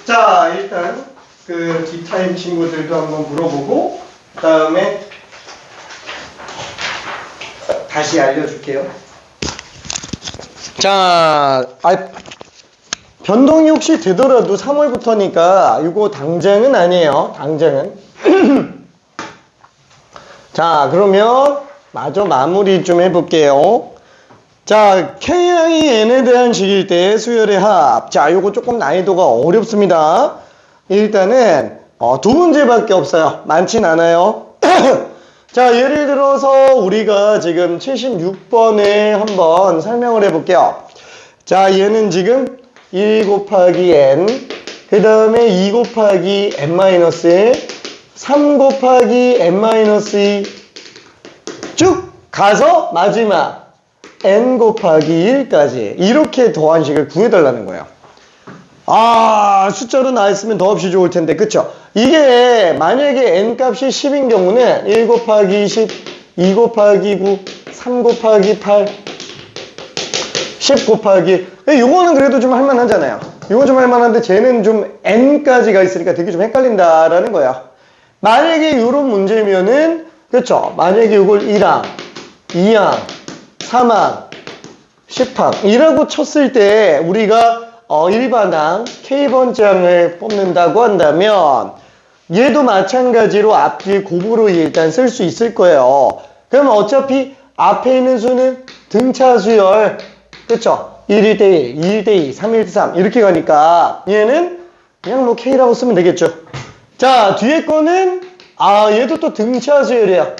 자, 일단 그 D타입 친구들도 한번 물어보고 그 다음에 다시 알려줄게요. 자, 변동이 혹시 되더라도 3월부터니까 이거 당장은 아니에요. 당장은. 자, 그러면 마저 마무리 좀 해볼게요. 자, K양이 N에 대한 식일 때 수열의 합. 자, 요거 조금 난이도가 어렵습니다. 일단은 두 문제밖에 없어요. 많진 않아요. 자, 예를 들어서 우리가 지금 76번에 한번 설명을 해볼게요. 자, 얘는 지금 1 곱하기 n, 그 다음에 2 곱하기 n-1, 3 곱하기 n-2 쭉 가서 마지막 n 곱하기 1까지 이렇게 더한 식을 구해달라는 거예요. 아, 숫자로 나왔으면 더없이 좋을 텐데, 그쵸? 이게 만약에 n 값이 10인 경우는 1 곱하기 10, 2 곱하기 9, 3 곱하기 8, 10 곱하기, 요거는 그래도 좀 할만하잖아요. 요거 좀 할만한데 쟤는 좀 n까지가 있으니까 되게 좀 헷갈린다라는 거예요. 만약에 요런 문제면은, 그쵸? 만약에 요걸 1항, 2항, 3항, 10항 이라고 쳤을 때 우리가 일반항 K번째항을 뽑는다고 한다면 얘도 마찬가지로 앞뒤에 곱으로 일단 쓸 수 있을 거예요. 그러면 어차피 앞에 있는 수는 등차 수열, 그쵸? 1일 대 1, 2일 대 2, 3일 대 3 이렇게 가니까 얘는 그냥 뭐 K라고 쓰면 되겠죠. 자, 뒤에 거는 얘도 또 등차 수열이에요.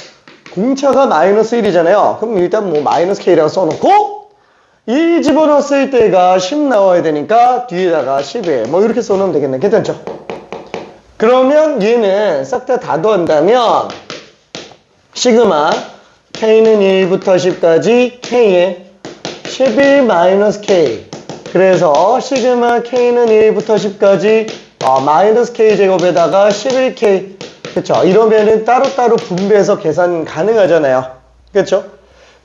공차가 마이너스 1이잖아요. 그럼 일단 뭐 마이너스 K라고 써놓고 1 집어넣었을 때가 10 나와야 되니까 뒤에다가 11 뭐 이렇게 써놓으면 되겠네. 괜찮죠? 그러면 얘는 싹 다 더한다면 시그마 K는 1부터 10까지 K에 11 마이너스 K, 그래서 시그마 K는 1부터 10까지 마이너스 K 제곱에다가 11K, 그쵸? 이러면은 따로따로 분배해서 계산 가능하잖아요. 그쵸?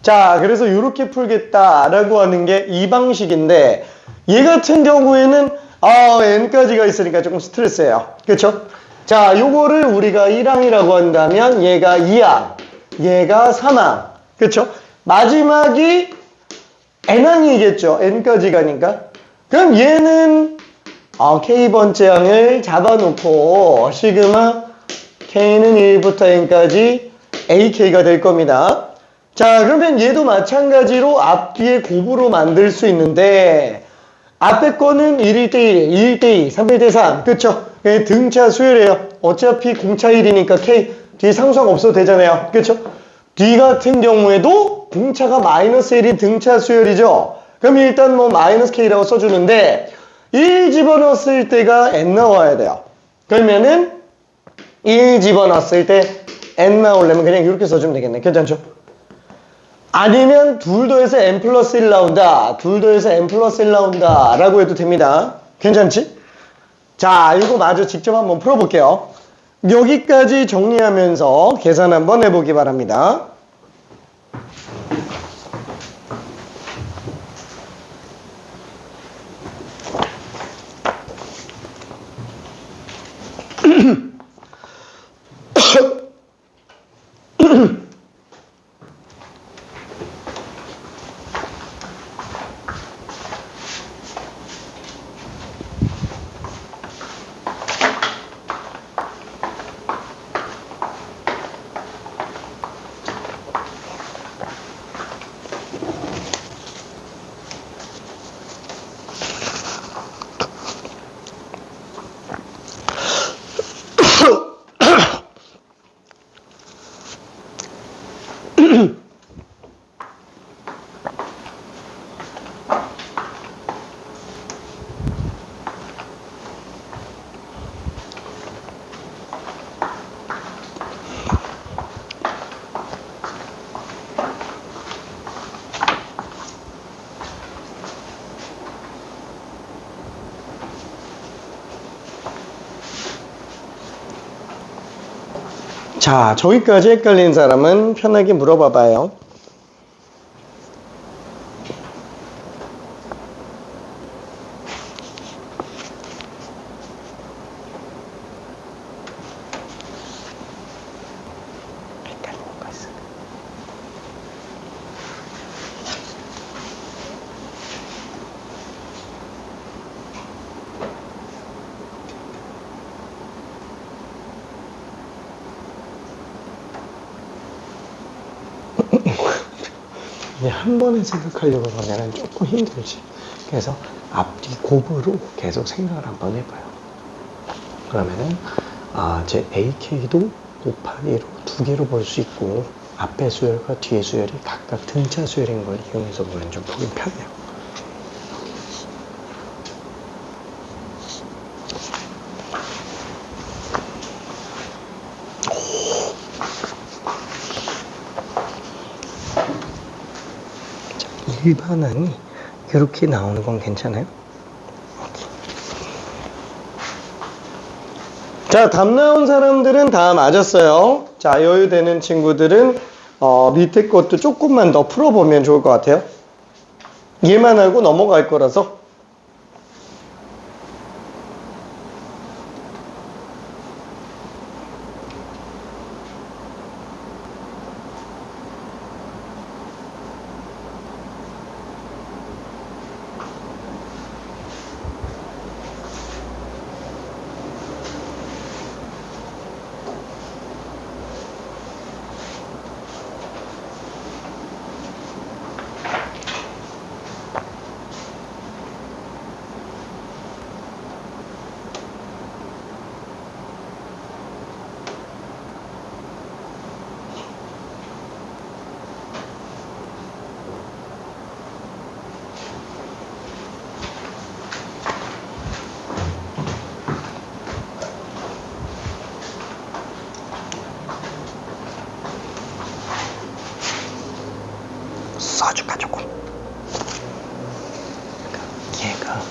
자, 그래서 이렇게 풀겠다라고 하는 게 이 방식인데, 얘 같은 경우에는 n까지가 있으니까 조금 스트레스예요. 그쵸? 자, 요거를 우리가 1항이라고 한다면 얘가 2항, 얘가 3항. 그쵸? 마지막이 n항이겠죠. n까지 가니까. 그럼 얘는 k번째 항을 잡아놓고 시그마 K는 1부터 n까지 AK가 될 겁니다. 자, 그러면 얘도 마찬가지로 앞뒤에 곱으로 만들 수 있는데 앞에 거는 1일 대 1, 2일 대 2, 3일 대 3, 그쵸? 등차 수열이에요. 어차피 공차 1이니까 K 뒤에 상수항 없어도 되잖아요. 그쵸? 뒤 같은 경우에도 공차가 마이너스 1이 등차 수열이죠. 그럼 일단 뭐 마이너스 K라고 써주는데 1 집어넣었을 때가 n 나와야 돼요. 그러면은 1 집어넣었을 때 n 나오려면 그냥 이렇게 써주면 되겠네. 괜찮죠? 아니면 둘 더해서 n 플러스 1 나온다, 둘 더해서 n 플러스 1 나온다 라고 해도 됩니다. 괜찮지? 자, 이거 마저 직접 한번 풀어볼게요. 여기까지 정리하면서 계산 한번 해보기 바랍니다. 자, 저기까지 헷갈린 사람은 편하게 물어봐봐요. 근데 한 번에 생각하려고 하면 조금 힘들지. 그래서 앞뒤 곱으로 계속 생각을 한번 해봐요. 그러면은 제 AK도 곱하기로 두 개로 볼 수 있고 앞에 수열과 뒤에 수열이 각각 등차 수열인 걸 이용해서 보면 좀 보기 편해요. 일반항이 이렇게 나오는 건 괜찮아요? 자, 답 나온 사람들은 다 맞았어요. 자, 여유되는 친구들은 밑에 것도 조금만 더 풀어보면 좋을 것 같아요. 얘만 알고 넘어갈 거라서. 써줄까 조금. 얘가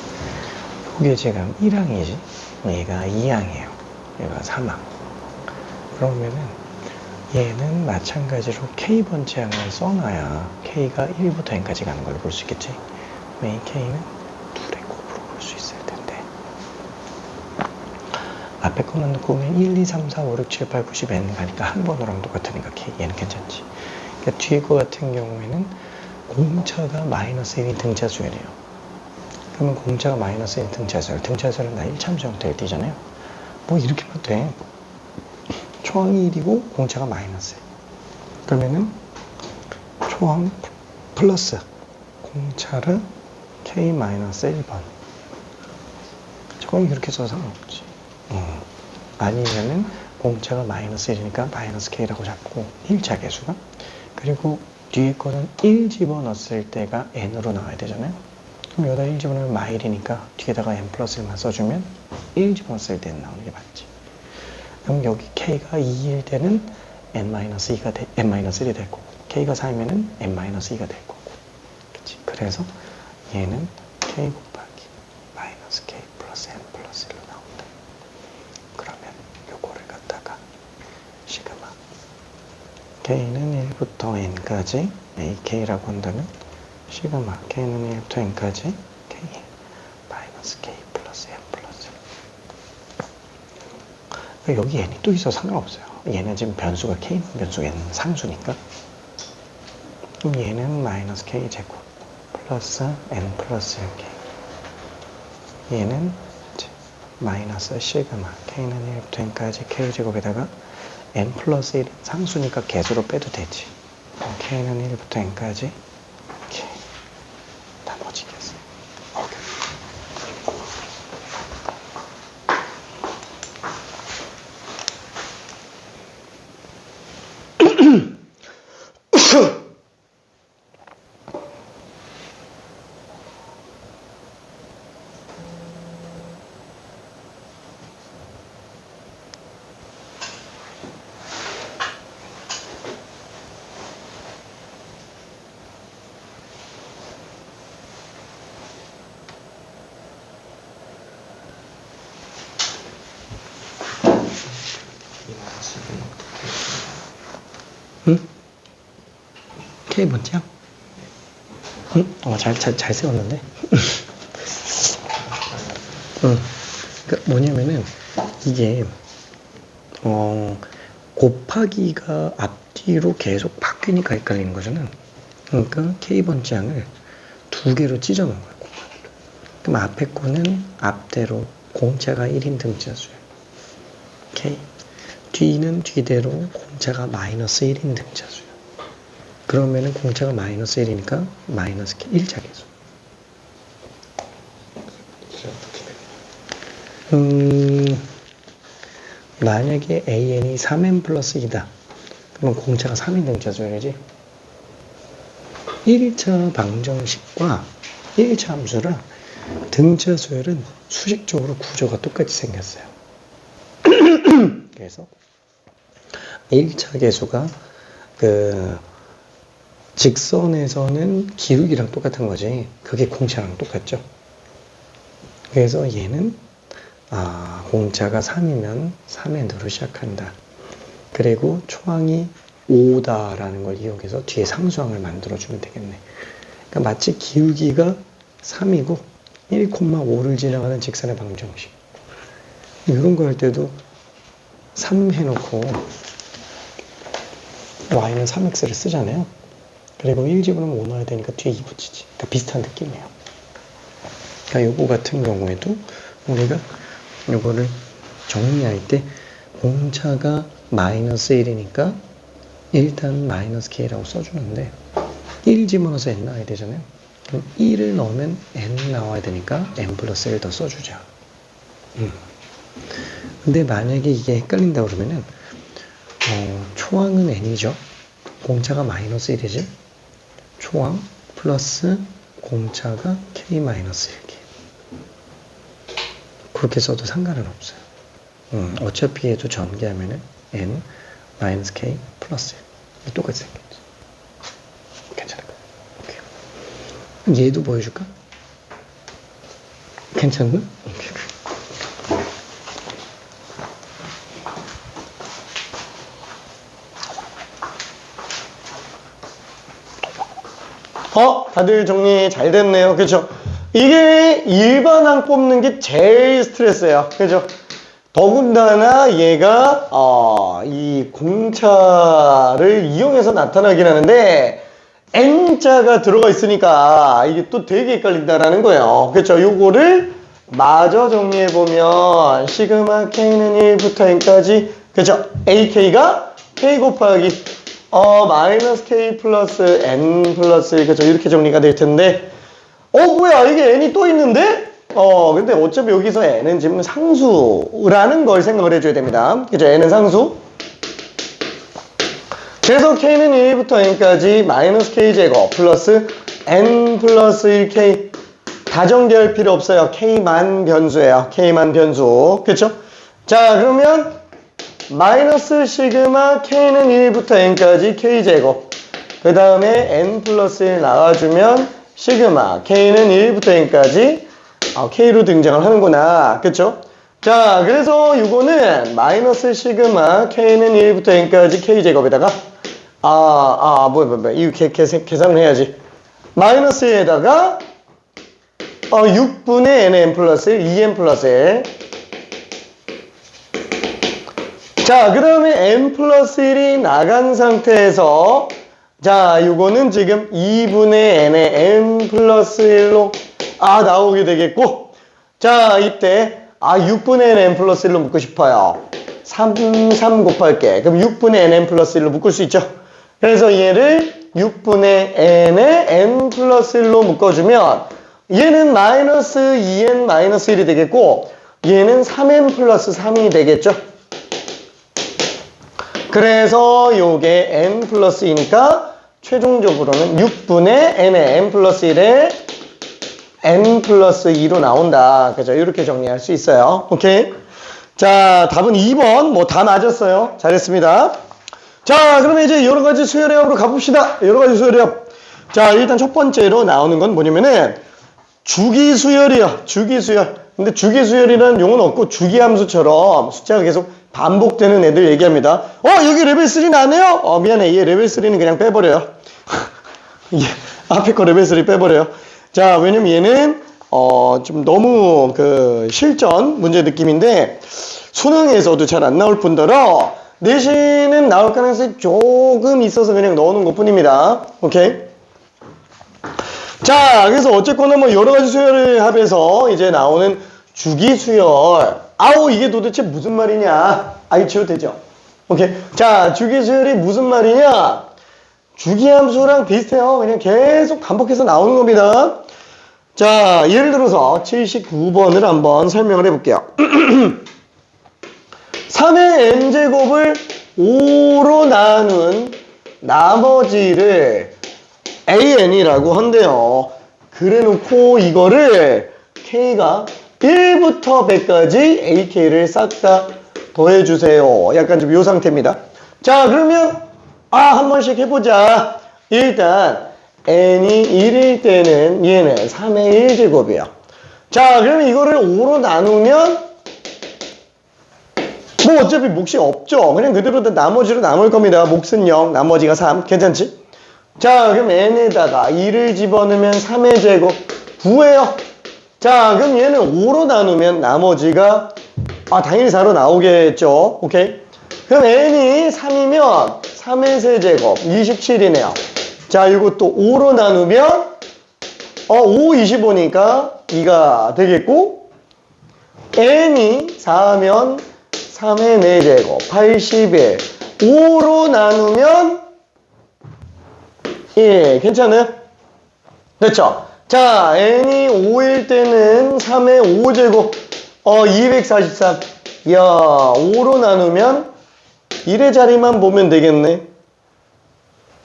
이게 지금 1항이지, 얘가 2항이에요. 얘가 3항. 그러면은 얘는 마찬가지로 K번째 항을 써놔야 K가 1부터 N까지 가는 걸 볼 수 있겠지. 이 K는 둘의 곱으로 볼 수 있을 텐데, 앞에 것만 놓고 보면 1, 2, 3, 4, 5, 6, 7, 8, 9, 10, N 가니까 한 번으로랑 똑같으니까 K, 얘는 괜찮지. 그러니까 뒤에 거 같은 경우에는 공차가 마이너스 1인 등차수열이에요. 그러면 공차가 마이너스 1 등차수열, 등차수열은 나 1참수 형태를 띄잖아요. 뭐 이렇게 봐도 돼. 초항이 1이고 공차가 마이너스 1. 그러면은 초항 플러스 공차를 K 마이너스 1번. 저건 이렇게 써서 상관없지. 아니면은 공차가 마이너스 1이니까 마이너스 K라고 잡고 1차 계수가. 그리고 뒤에 거는 1 집어넣었을 때가 N으로 나와야 되잖아요. 그럼 여기다 1 집어넣으면 마일이니까 뒤에다가 N 플러스 1만 써주면 1 집어넣었을 때는 나오는 게 맞지. 그럼 여기 K가 2일 때는 N-2가 N-1이 될 거고, K가 4이면은 N-2가 될 거고. 그치? 그래서 얘는 K 곱하기 마이너스 K 플러스 N 플러스 1로 나온다. 그러면 요거를 갖다가 시그마 K는 1부터 N까지 AK라고 한다면 시그마 K는 1부터 N까지 K 마이너스 K 플러스 N 플러스 1. 여기 N이 또 있어 상관없어요. 얘는 지금 변수가 K는 변수, N은 상수니까. 그럼 얘는 마이너스 K 제곱 플러스 N 플러스 1K. 얘는 마이너스 시그마 K는 1부터 N까지 K 제곱에다가 N 플러스 1은 상수니까 개수로 빼도 되지. K는 1부터 N까지 K. 나머지겠어. 오케이. 응? K번째야? 응? 잘 세웠는데? 응. 그러니까 뭐냐면은, 이게, 곱하기가 앞뒤로 계속 바뀌니까 헷갈리는 거잖아. 그러니까 K번째 항을 두 개로 찢어 놓은 거야, 곱하기로. 그럼 앞에 거는 앞대로 공차가 1인 등차수야. K. 뒤는 뒤대로 공차가 마이너스 1인 등차수야. 그러면은 공차가 마이너스 1이니까 마이너스 K 1차 계수. 만약에 AN이 3n 플러스 2다. 그러면 공차가 3인 등차수열이지. 1차 방정식과 1차 함수랑 등차수열은 수식적으로 구조가 똑같이 생겼어요. 그래서 1차 계수가 그 직선에서는 기울기랑 똑같은 거지. 그게 공차랑 똑같죠. 그래서 얘는 공차가 3이면 3n으로 시작한다. 그리고 초항이 5다라는 걸 이용해서 뒤에 상수항을 만들어주면 되겠네. 그러니까 마치 기울기가 3이고 1,5를 지나가는 직선의 방정식. 이런 거 할 때도 3 해놓고 y는 3x를 쓰잖아요. 그리고 1 집어넣으면 5 넣어야 되니까 뒤에 2 붙이지. 그러니까 비슷한 느낌이에요. 그러니까 요거 같은 경우에도 우리가 요거를 정리할 때 공차가 마이너스 1이니까 일단 마이너스 k라고 써주는데 1 집어넣어서 n 나와야 되잖아요. 그럼 1을 넣으면 n 나와야 되니까 n 플러스 1 더 써주자. 근데 만약에 이게 헷갈린다 그러면은 초항은 n이죠. 공차가 마이너스 1이지. 초항 플러스 공차가 k 마이너스 1개. 그렇게 써도 상관은 없어요. 어차피 얘도 전개하면은 n 마이너스 k 플러스 1. 똑같이 생겼죠. 괜찮을까요? 오케이. 얘도 보여줄까? 괜찮나? 오케이. 다들 정리 잘 됐네요. 그죠? 이게 일반항 뽑는 게 제일 스트레스예요. 그죠? 더군다나 얘가 이 공차를 이용해서 나타나긴 하는데 n자가 들어가 있으니까 이게 또 되게 헷갈린다라는 거예요. 그렇죠? 요거를 마저 정리해보면 시그마 k는 1부터 n까지 그렇죠? ak가 k 곱하기 마이너스 k 플러스 n 플러스 1 그렇죠? 이렇게 정리가 될 텐데 뭐야 이게 n이 또 있는데? 근데 어차피 여기서 n은 지금 상수라는 걸 생각을 해줘야 됩니다. 그죠? n은 상수. 그래서 k는 1부터 n까지 마이너스 k제곱 플러스 n 플러스 1k 다 정리할 필요 없어요. k만 변수예요. k만 변수. 그쵸? 자, 그러면 마이너스 시그마 k는 1부터 n까지 k제곱 그 다음에 n 플러스 1 나와주면 시그마 k는 1부터 n까지 k로 등장을 하는구나. 그쵸? 자, 그래서 이거는 마이너스 시그마 k는 1부터 n까지 k제곱에다가 이거 계산을 해야지. 마이너스에다가 6분의 nn 플러스 1, 2n 플러스 1. 자, 그 다음에 n 플러스 1이 나간 상태에서 자, 이거는 지금 2분의 n의 n 플러스 1로 나오게 되겠고 자, 이때 6분의 n 플러스 1로 묶고 싶어요. 3 곱할게. 그럼 6분의 n 플러스 1로 묶을 수 있죠. 그래서 얘를 6분의 n의 n 플러스 1로 묶어주면 얘는 마이너스 2n 마이너스 1이 되겠고 얘는 3n 플러스 3이 되겠죠. 그래서 요게 n 플러스 2니까 최종적으로는 6분의 n의 n 플러스 1에 n 플러스 2로 나온다. 그죠? 이렇게 정리할 수 있어요. 오케이? 자, 답은 2번. 뭐 다 맞았어요. 잘했습니다. 자, 그러면 이제 여러 가지 수열해합으로 가봅시다. 여러 가지 수열해합. 자, 일단 첫 번째로 나오는 건 뭐냐면은 주기수열이요. 주기수열. 근데 주기수열이라는 용어는 없고 주기함수처럼 숫자가 계속 반복되는 애들 얘기합니다. 여기 레벨 3 나왔네요? 미안해. 얘 레벨 3는 그냥 빼버려요. 앞에 거 레벨 3 빼버려요. 자, 왜냐면 얘는 좀 너무 그 실전 문제 느낌인데 수능에서도 잘 안 나올 뿐더러 내신은 나올 가능성이 조금 있어서 그냥 넣어놓은 것 뿐입니다. 오케이? 자, 그래서 어쨌거나 뭐 여러 가지 수열을 합해서 이제 나오는 주기수열. 이게 도대체 무슨 말이냐? 알죠? 되죠? 오케이. 자, 주기수열이 무슨 말이냐? 주기함수랑 비슷해요. 그냥 계속 반복해서 나오는 겁니다. 자, 예를 들어서 79번을 한번 설명을 해볼게요. 3의 n제곱을 5로 나눈 나머지를 an이라고 한대요. 그래 놓고 이거를 k가 1부터 100까지 ak를 싹 다 더해주세요. 약간 좀 요 상태입니다. 자, 그러면 한 번씩 해보자. 일단 n이 1일 때는 얘는 3의 1제곱이에요. 자, 그러면 이거를 5로 나누면 뭐 어차피 몫이 없죠. 그냥 그대로 나머지로 남을 겁니다. 몫은 0, 나머지가 3. 괜찮지? 자, 그럼 n에다가 2를 집어넣으면 3의 제곱 9예요. 자, 그럼 얘는 5로 나누면 나머지가 당연히 4로 나오겠죠. 오케이? 그럼 n이 3이면 3의 세제곱 27이네요. 자, 이것도 5로 나누면 5, 25니까 2가 되겠고, n이 4면 3의 4제곱 81. 5로 나누면 1. 괜찮아요? 됐죠? 자, n이 5일 때는 3의 5제곱 243. 이야, 5로 나누면 1의 자리만 보면 되겠네.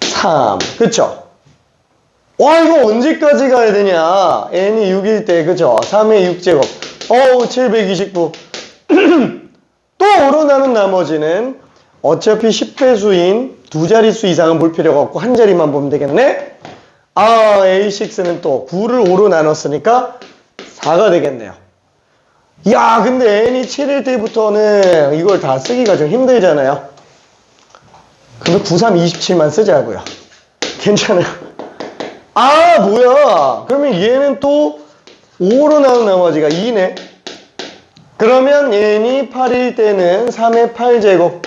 3. 그쵸? 와, 이거 언제까지 가야 되냐? n이 6일 때, 그쵸? 3의 6제곱 729. 또 5로 나눈 나머지는 어차피 10배수인 두 자릿수 이상은 볼 필요가 없고 한 자리만 보면 되겠네. A6는 또 9를 5로 나눴으니까 4가 되겠네요. 야, 근데 n이 7일 때부터는 이걸 다 쓰기가 좀 힘들잖아요. 그러면 9, 3, 27만 쓰자고요. 괜찮아요? 뭐야. 그러면 얘는 또 5로 나눈 나머지가 2네. 그러면 n이 8일 때는 3의 8제곱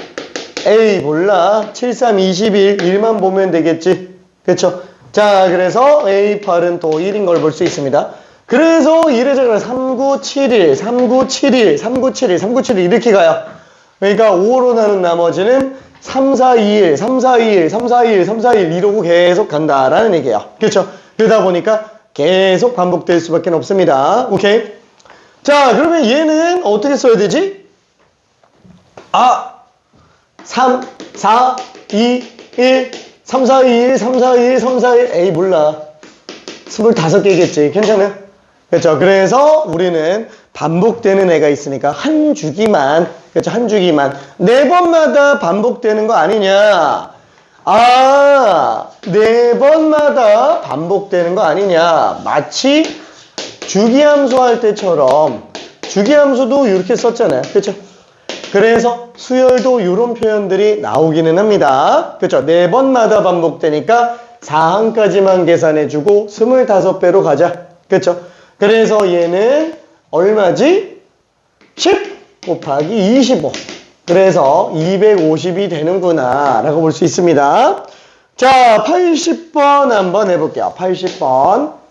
에이 몰라. 7, 3, 21 1만 보면 되겠지. 그쵸? 자, 그래서 A8은 또 1인 걸 볼 수 있습니다. 그래서 1의 제곱은 3971, 3971, 3971, 3971 이렇게 가요. 그러니까 5로 나눈 나머지는 3421, 3421, 3421, 3421 이러고 계속 간다라는 얘기예요. 그렇죠? 그러다 보니까 계속 반복될 수밖에 없습니다. 오케이? 자, 그러면 얘는 어떻게 써야 되지? 3, 4, 2, 1, 3, 4, 2, 1, 3, 4, 2, 1, 3, 4, 1. 에이, 몰라. 25개겠지. 괜찮아요? 그렇죠? 그래서 우리는 반복되는 애가 있으니까 한 주기만, 그렇죠? 한 주기만. 4번마다 반복되는 거 아니냐? 4번마다 반복되는 거 아니냐? 마치 주기함수 할 때처럼 주기함수도 이렇게 썼잖아요. 그렇죠? 그래서 수열도 이런 표현들이 나오기는 합니다. 그렇죠? 4번마다 반복되니까 4항까지만 계산해주고 25배로 가자. 그렇죠? 그래서 얘는 얼마지? 10 곱하기 25. 그래서 250이 되는구나 라고 볼 수 있습니다. 자, 80번 한번 해볼게요. 80번.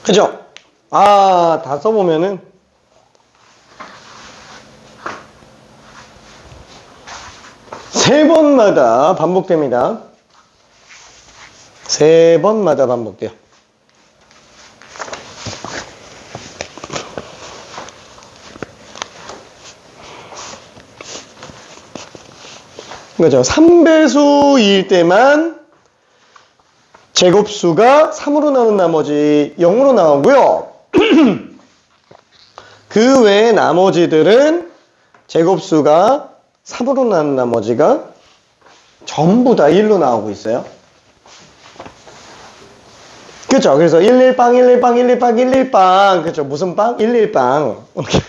그죠? 아, 다 써보면은 세 번마다 반복됩니다. 세 번마다 반복돼요. 그죠? 3배수일 때만 제곱수가 3으로 나눈 나머지 0으로 나오고요. 그 외에 나머지들은 제곱수가 3으로 나눈 나머지가 전부 다 1로 나오고 있어요. 그죠? 그래서 11빵, 11빵, 11빵, 11빵. 그죠? 무슨 빵? 11빵. 오케이.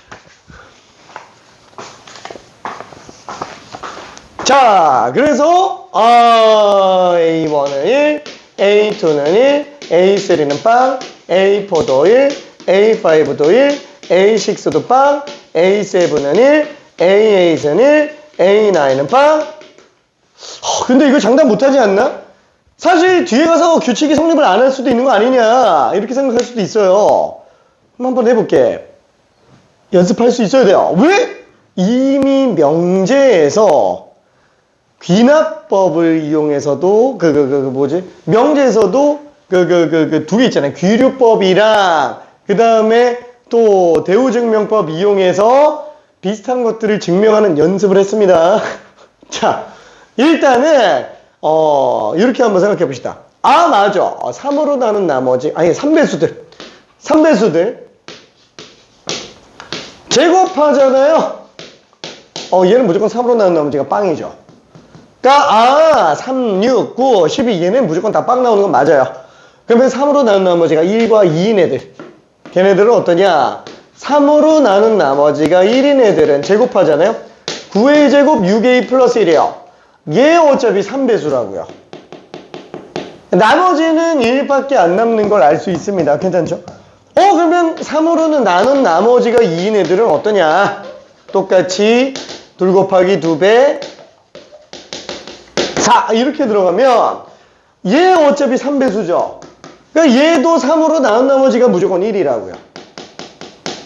자, 그래서 A1은 1, A2는 1, A3는 빵, A4도 1, A5도 1, A6도 빵, A7은 1, A8은 1, A9은 빵. 근데 이거 장담 못하지 않나? 사실 뒤에 가서 규칙이 성립을 안 할 수도 있는 거 아니냐 이렇게 생각할 수도 있어요. 한번 해볼게. 연습할 수 있어야 돼요. 왜? 이미 명제에서 귀납법을 이용해서도 명제에서도 두 개 있잖아요. 귀류법이랑 그 다음에 또 대우증명법 이용해서 비슷한 것들을 증명하는 연습을 했습니다. 자, 일단은 이렇게 한번 생각해 봅시다. 아, 맞아. 3으로 나눈 나머지, 아니 3배수들 제곱하잖아요. 얘는 무조건 3으로 나눈 나머지가 빵이죠. 그러니까 3, 6, 9, 12 얘는 무조건 다 빵 나오는 건 맞아요. 그러면 3으로 나눈 나머지가 1과 2인 애들, 걔네들은 어떠냐? 3으로 나눈 나머지가 1인 애들은 제곱하잖아요. 9a 제곱 6a 플러스 1이에요. 얘 어차피 3배수라고요. 나머지는 1밖에 안 남는 걸 알 수 있습니다. 괜찮죠? 그러면 3으로는 나눈 나머지가 2인 애들은 어떠냐? 똑같이 2 곱하기 2배 4 이렇게 들어가면 얘 어차피 3배수죠. 그러니까 얘도 3으로 나눈 나머지가 무조건 1이라고요.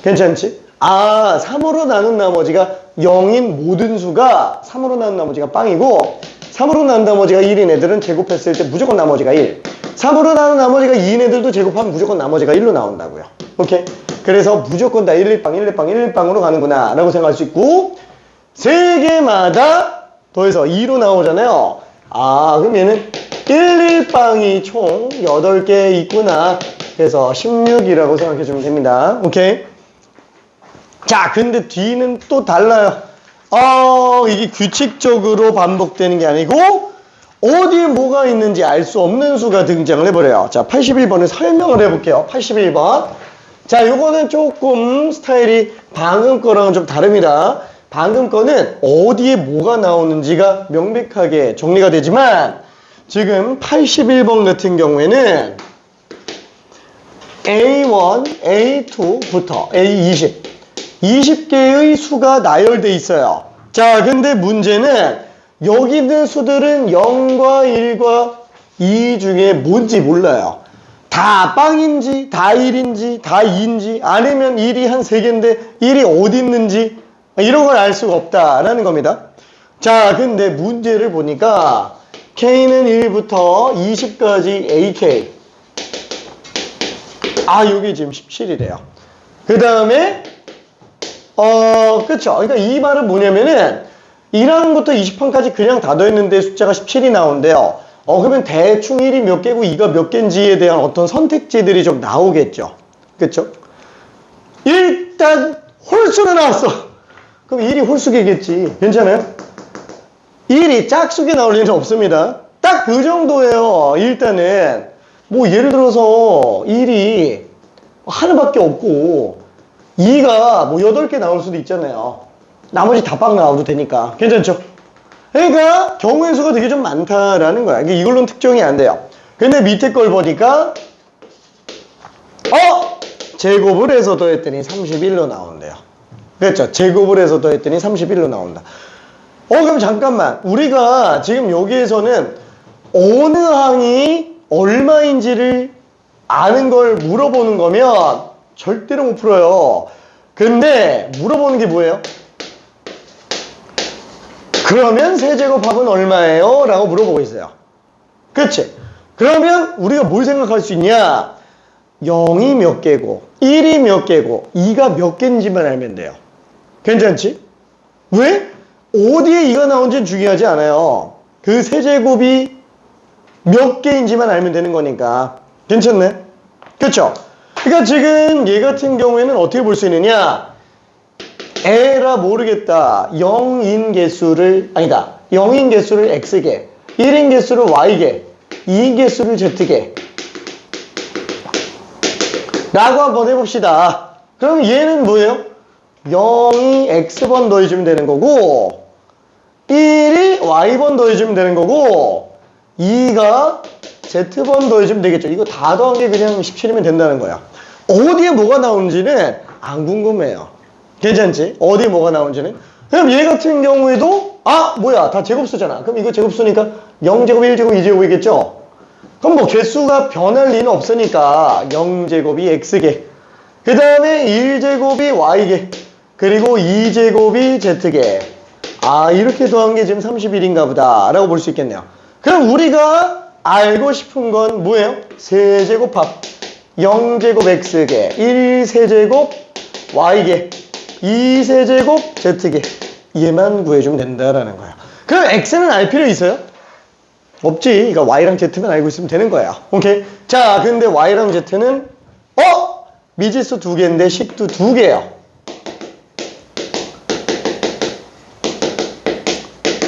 괜찮지? 3으로 나눈 나머지가 0인 모든 수가 3으로 나눈 나머지가 빵이고 3으로 나눈 나머지가 1인 애들은 제곱했을 때 무조건 나머지가 1. 3으로 나눈 나머지가 2인 애들도 제곱하면 무조건 나머지가 1로 나온다고요. 오케이? 그래서 무조건 다 1, 1빵, 1, 1빵, 1, 1빵으로 가는구나 라고 생각할 수 있고 세 개마다 더해서 2로 나오잖아요. 그럼 얘는 1, 1빵이 총 8개 있구나. 그래서 16이라고 생각해주면 됩니다. 오케이? 자, 근데 뒤는 또 달라요. 이게 규칙적으로 반복되는 게 아니고 어디에 뭐가 있는지 알 수 없는 수가 등장을 해버려요. 자, 81번을 설명을 해볼게요. 81번. 자, 요거는 조금 스타일이 방금 거랑은 좀 다릅니다. 방금 거는 어디에 뭐가 나오는지가 명백하게 정리가 되지만 지금 81번 같은 경우에는 A1, A2부터 A20 20개의 수가 나열돼 있어요. 자, 근데 문제는 여기 있는 수들은 0과 1과 2 중에 뭔지 몰라요. 다 빵인지, 다 1인지, 다 2인지, 아니면 1이 한 3개인데 1이 어디 있는지 이런 걸 알 수가 없다라는 겁니다. 자, 근데 문제를 보니까 K는 1부터 20까지 AK. 여기 지금 17이래요. 그 다음에 그쵸. 그러니까 이 말은 뭐냐면은 1항부터 20항까지 그냥 다 더했는데 숫자가 17이 나온대요. 그러면 대충 1이 몇 개고 2가 몇 개인지에 대한 어떤 선택지들이 좀 나오겠죠. 그쵸? 일단 홀수로 나왔어. 그럼 1이 홀수겠지. 괜찮아요? 1이 짝수게 나올 일은 없습니다. 딱 그 정도예요. 일단은 뭐 예를 들어서 1이 하나밖에 없고 2가 뭐 8개 나올 수도 있잖아요. 나머지 다 빵 나와도 되니까. 괜찮죠? 그러니까 경우의 수가 되게 좀 많다라는 거야. 이걸로는 특정이 안 돼요. 근데 밑에 걸 보니까 제곱을 해서 더했더니 31로 나온대요. 그렇죠? 제곱을 해서 더했더니 31로 나온다. 그럼 잠깐만. 우리가 지금 여기에서는 어느 항이 얼마인지를 아는 걸 물어보는 거면 절대로 못 풀어요. 근데 물어보는 게 뭐예요? 그러면 세제곱합은 얼마예요? 라고 물어보고 있어요. 그치? 그러면 우리가 뭘 생각할 수 있냐? 0이 몇 개고 1이 몇 개고 2가 몇 개인지만 알면 돼요. 괜찮지? 왜? 어디에 2가 나온지는 중요하지 않아요. 그 세제곱이 몇 개인지만 알면 되는 거니까. 괜찮네? 그쵸? 그러니까 지금 얘 같은 경우에는 어떻게 볼 수 있느냐? 에라 모르겠다. 0인 개수를 아니다. 0인 개수를 x개, 1인 개수를 y개, 2인 개수를 z개 라고 한번 해봅시다. 그럼 얘는 뭐예요? 0이 x번 더해주면 되는 거고 1이 y번 더해주면 되는 거고 2가 z번 더해주면 되겠죠. 이거 다 더한 게 그냥 17이면 된다는 거야. 어디에 뭐가 나오는지는 안 궁금해요. 괜찮지? 어디에 뭐가 나오는지는. 그럼 얘 같은 경우에도 뭐야 다 제곱수잖아. 그럼 이거 제곱수니까 0제곱, 1제곱, 2제곱이겠죠? 그럼 뭐 개수가 변할 리는 없으니까 0제곱이 x개, 그 다음에 1제곱이 y개, 그리고 2제곱이 z개. 이렇게 더한 게 지금 31인가 보다 라고 볼 수 있겠네요. 그럼 우리가 알고 싶은 건 뭐예요? 세제곱합 0제곱 x개, 1세제곱 y개, 2세제곱 z개. 얘만 구해주면 된다라는 거야. 그럼 x는 알 필요 있어요? 없지. 그러니까 y랑 z만 알고 있으면 되는 거야. 오케이? 자, 근데 y랑 z는 미지수 2개인데 식도 2개예요.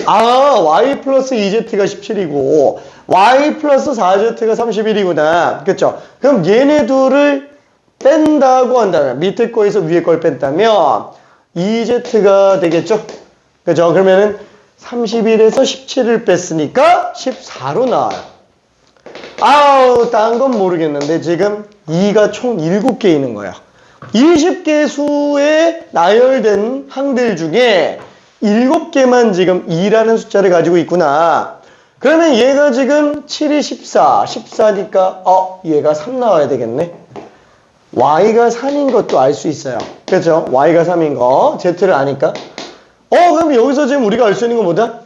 y 플러스 2z가 17이고 y 플러스 4z가 31이구나. 그쵸? 그럼 얘네 둘을 뺀다고 한다면, 밑에 거에서 위에 걸 뺀다면 2z가 되겠죠? 그죠? 그러면은 31에서 17을 뺐으니까 14로 나와요. 딴 건 모르겠는데 지금 2가 총 7개 있는 거야. 20개 수에 나열된 항들 중에 7개만 지금 2라는 숫자를 가지고 있구나. 그러면 얘가 지금 7이 14, 14니까 얘가 3 나와야 되겠네. y가 3인 것도 알 수 있어요. 그렇죠? y가 3인 거, z를 아니까. 그럼 여기서 지금 우리가 알 수 있는 건 뭐다?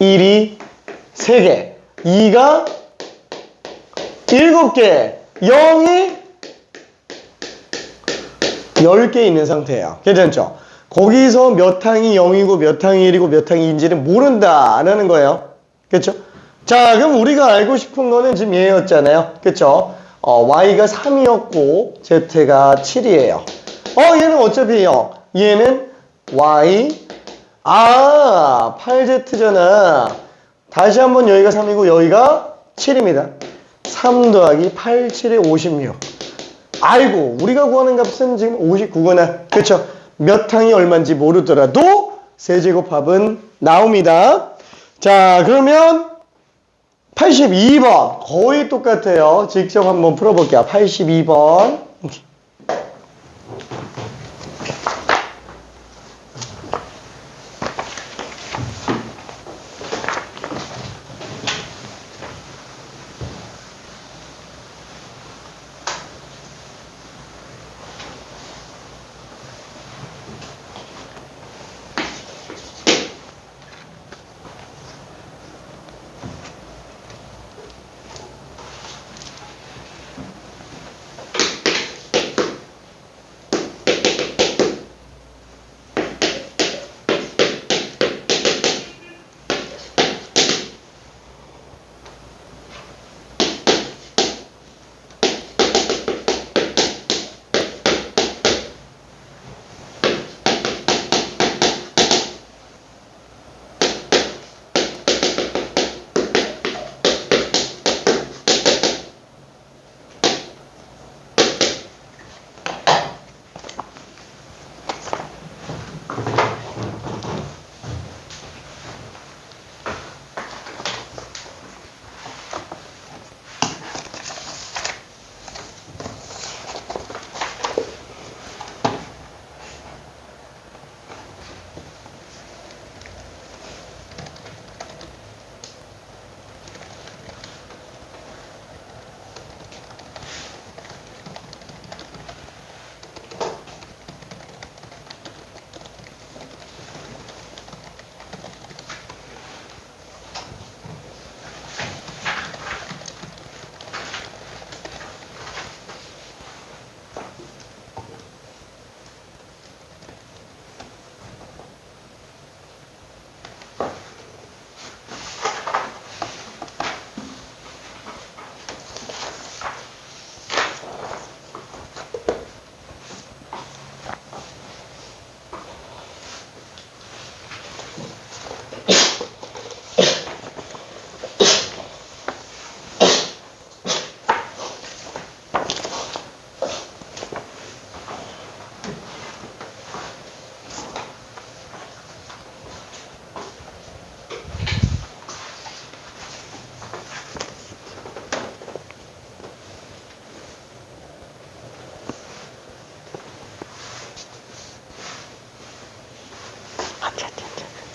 1이 3개, 2가 7개, 0이 10개 있는 상태예요. 괜찮죠? 거기서 몇 항이 0이고 몇 항이 1이고 몇 항이 2인지는 모른다라는 거예요. 그렇죠? 자, 그럼 우리가 알고 싶은 거는 지금 얘였잖아요. 그렇죠? y가 3이었고 z가 7이에요. 얘는 어차피 0. 얘는 y 8z잖아. 다시 한번 여기가 3이고 여기가 7입니다. 3 더하기 8, 7에 56. 아이고, 우리가 구하는 값은 지금 59구나. 그렇죠? 몇 항이 얼마인지 모르더라도 세제곱합은 나옵니다. 자, 그러면 82번 거의 똑같아요. 직접 한번 풀어볼게요. 82번.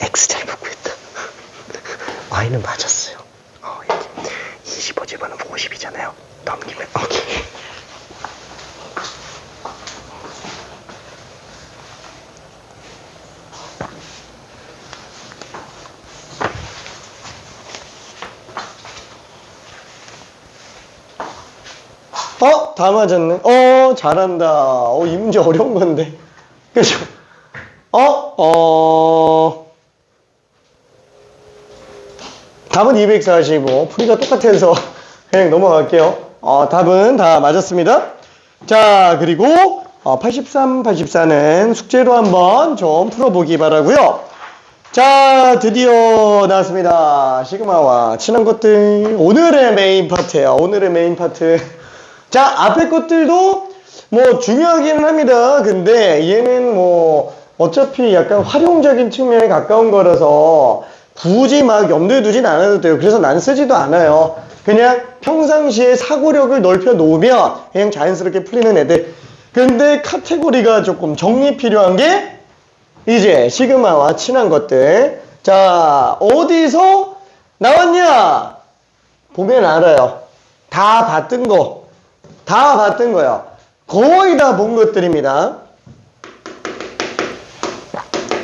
X 잘못 구했다. Y는 맞았어요. 이렇게 25 집어넣으면 50이잖아요. 넘기면 오케이. 다 맞았네. 잘한다. 이 문제 어려운 건데. 그죠? 답은 245. 풀이가 똑같아서 그냥 넘어갈게요. 답은 다 맞았습니다. 자, 그리고 83, 84는 숙제로 한번 좀 풀어보기 바라고요. 자, 드디어 나왔습니다. 시그마와 친한 것들. 오늘의 메인 파트예요. 오늘의 메인 파트. 자, 앞에 것들도 뭐 중요하기는 합니다. 근데 얘는 뭐 어차피 약간 활용적인 측면에 가까운 거라서 굳이 막 염두에 두진 않아도 돼요. 그래서 난 쓰지도 않아요. 그냥 평상시에 사고력을 넓혀 놓으면 그냥 자연스럽게 풀리는 애들. 근데 카테고리가 조금 정리 필요한 게 이제 시그마와 친한 것들. 자, 어디서 나왔냐? 보면 알아요. 다 봤던 거. 다 봤던 거예요. 거의 다 본 것들입니다.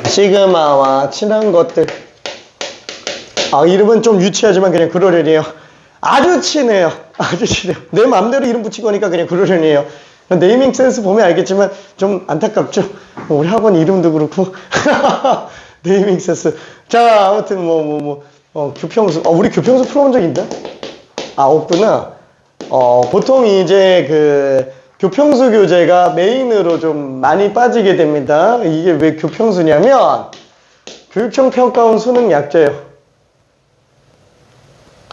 시그마와 친한 것들. 이름은 좀 유치하지만 그냥 그러려니에요. 아주 친해요. 아주 친해요. 내 맘대로 이름 붙이고 하니까 그냥 그러려니에요. 네이밍 센스 보면 알겠지만 좀 안타깝죠. 우리 학원 이름도 그렇고 네이밍 센스. 자, 아무튼 교평수. 우리 교평수 풀어본 적 있나? 없구나. 보통 이제 그 교평수 교재가 메인으로 좀 많이 빠지게 됩니다. 이게 왜 교평수냐면 교육청 평가원 수능 약자예요.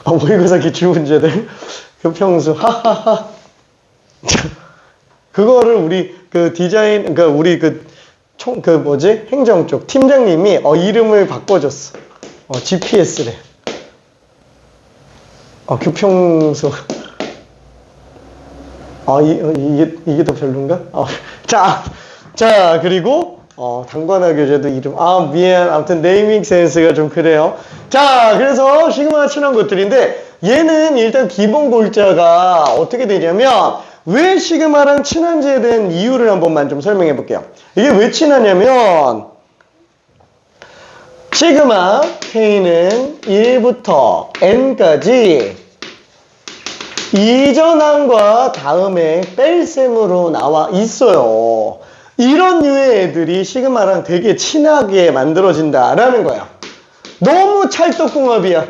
모의고사 기출문제들 교평수 하하하. 그거를 우리 그 디자인 우리 행정 쪽 팀장님이 이름을 바꿔줬어. GPS래. 교평수. 이게 더 별론가? 자, 그리고 당관화 교재도 이름. 미안. 아무튼 네이밍 센스가 좀 그래요. 자, 그래서 시그마 친한 것들인데 얘는 일단 기본 골자가 어떻게 되냐면 왜 시그마랑 친한지에 대한 이유를 한 번만 좀 설명해 볼게요. 이게 왜 친하냐면 시그마 K는 1부터 N까지 이전항과 다음에 뺄셈으로 나와 있어요. 이런 류의 애들이 시그마랑 되게 친하게 만들어진다라는 거야. 너무 찰떡궁합이야.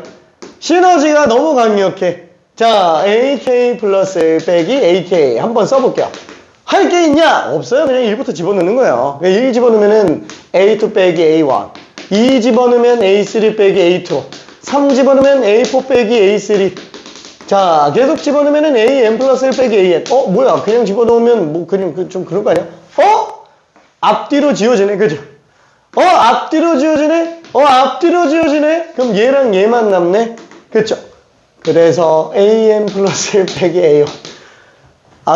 시너지가 너무 강력해. 자, AK 플러스 1 빼기 AK 한번 써볼게요. 할 게 있냐? 없어요. 그냥 1부터 집어넣는 거예요. 1 집어넣으면 A2 빼기 A1, 2 집어넣으면 A3 빼기 A2, 3 집어넣으면 A4 빼기 A3. 자, 계속 집어넣으면 AN 플러스 1 빼기 AN. 뭐야? 그냥 집어넣으면 그냥 좀 그런 거 아니야? 앞뒤로 지워지네. 그죠? 앞뒤로 지워지네? 앞뒤로 지워지네? 그럼 얘랑 얘만 남네? 그쵸? 그래서 AN 플러스 1 빼기 A1.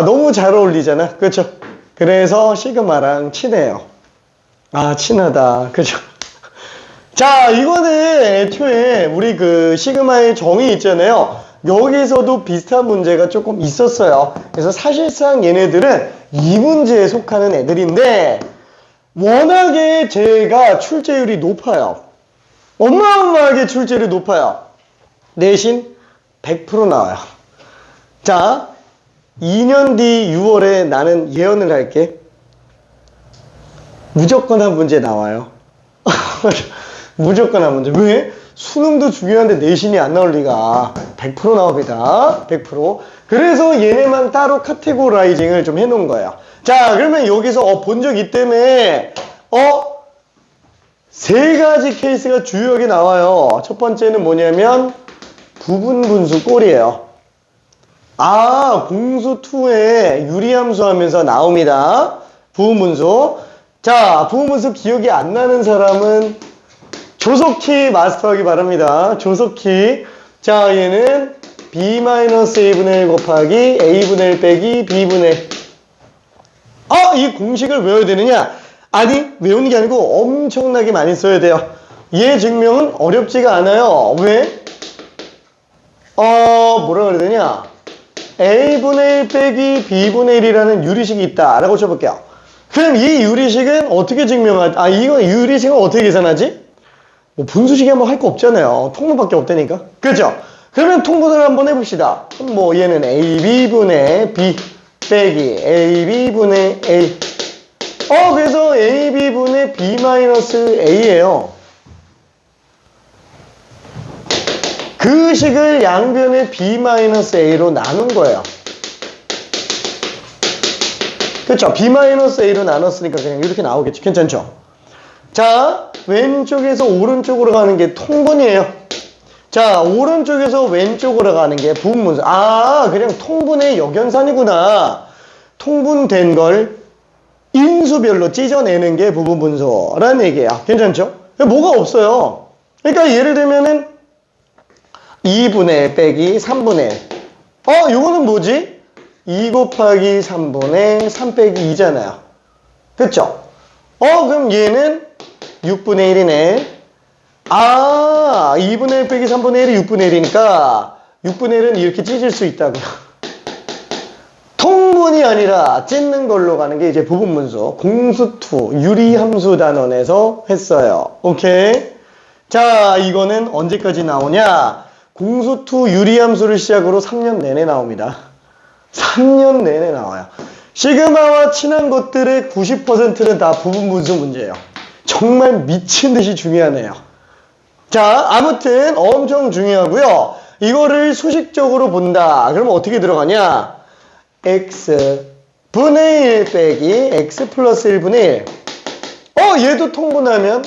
너무 잘 어울리잖아. 그쵸? 그래서 시그마랑 친해요. 친하다. 그죠? 자, 이거는 애초에 우리 그 시그마의 정의 있잖아요. 여기서도 비슷한 문제가 조금 있었어요. 그래서 사실상 얘네들은 이 문제에 속하는 애들인데 워낙에 제가 출제율이 높아요. 어마어마하게 출제율이 높아요. 내신 100% 나와요. 자, 2년 뒤 6월에 나는 예언을 할게. 무조건 한 문제 나와요. 무조건 한 문제. 왜? 수능도 중요한데 내신이 안 나올 리가. 100% 나옵니다. 100%. 그래서 얘네만 따로 카테고라이징을 좀 해놓은 거예요. 자, 그러면 여기서 본 적 있다며. 세 가지 케이스가 주요하게 나와요. 첫 번째는 뭐냐면 부분 분수 꼴이에요. 공수2에 유리함수 하면서 나옵니다. 부분 분수. 자, 부분 분수 기억이 안 나는 사람은 조속히 마스터하기 바랍니다. 조속히. 자, 얘는 b-a분의 1 곱하기 a분의 1 빼기 b분의 1. 이 공식을 외워야 되느냐? 아니, 외우는 게 아니고 엄청나게 많이 써야 돼요. 얘 증명은 어렵지가 않아요. 왜? 뭐라 그래야 되냐? A분의 1 빼기 B분의 1이라는 유리식이 있다 라고 쳐볼게요. 그럼 이 유리식은 어떻게 이건 유리식은 어떻게 계산하지? 뭐 분수식이 한번 할 거 없잖아요. 통분밖에 없다니까. 그죠? 그러면 통분을 한번 해봅시다. 뭐 얘는 AB분의 B 빼기 AB분의 A. 그래서 AB분의 B-A예요. 그 식을 양변의 B-A로 나눈 거예요. 그쵸? B-A로 나눴으니까 그냥 이렇게 나오겠지. 괜찮죠? 자, 왼쪽에서 오른쪽으로 가는 게 통분이에요. 자, 오른쪽에서 왼쪽으로 가는 게 부분분수. 그냥 통분의 역연산이구나. 통분된 걸 인수별로 찢어내는 게 부분분수라는 얘기예요. 괜찮죠? 뭐가 없어요. 그러니까 예를 들면은 2분의 1 빼기 3분의 1. 이거는 뭐지? 2 곱하기 3분의 3 빼기 2잖아요. 그쵸? 그럼 얘는 6분의 1이네. 2분의 1 빼기 3분의 1이 6분의 1이니까 6분의 1은 이렇게 찢을 수 있다고요. 통분이 아니라 찢는 걸로 가는 게 이제 부분분수. 공수투, 유리함수 단원에서 했어요. 오케이? 자, 이거는 언제까지 나오냐? 공수투 유리함수를 시작으로 3년 내내 나옵니다. 3년 내내 나와요. 시그마와 친한 것들의 90%는 다 부분분수 문제예요. 정말 미친 듯이 중요하네요. 자, 아무튼 엄청 중요하고요. 이거를 수식적으로 본다. 그러면 어떻게 들어가냐? x 분의 1 빼기 x 플러스 1분의 1. 얘도 통분하면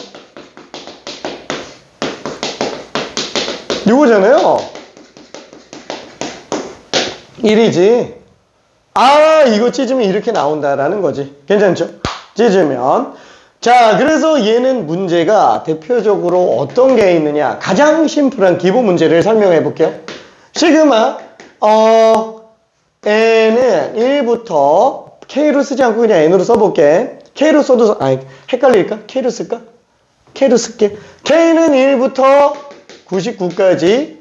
이거잖아요. 1이지. 이거 찢으면 이렇게 나온다라는 거지. 괜찮죠? 찢으면. 자, 그래서 얘는 문제가 대표적으로 어떤 게 있느냐. 가장 심플한 기본 문제를 설명해 볼게요. 시그마, n은 1부터 k로 쓰지 않고 그냥 n으로 써볼게. k로 써도, 헷갈릴까? k로 쓸까? k로 쓸게. k는 1부터 99까지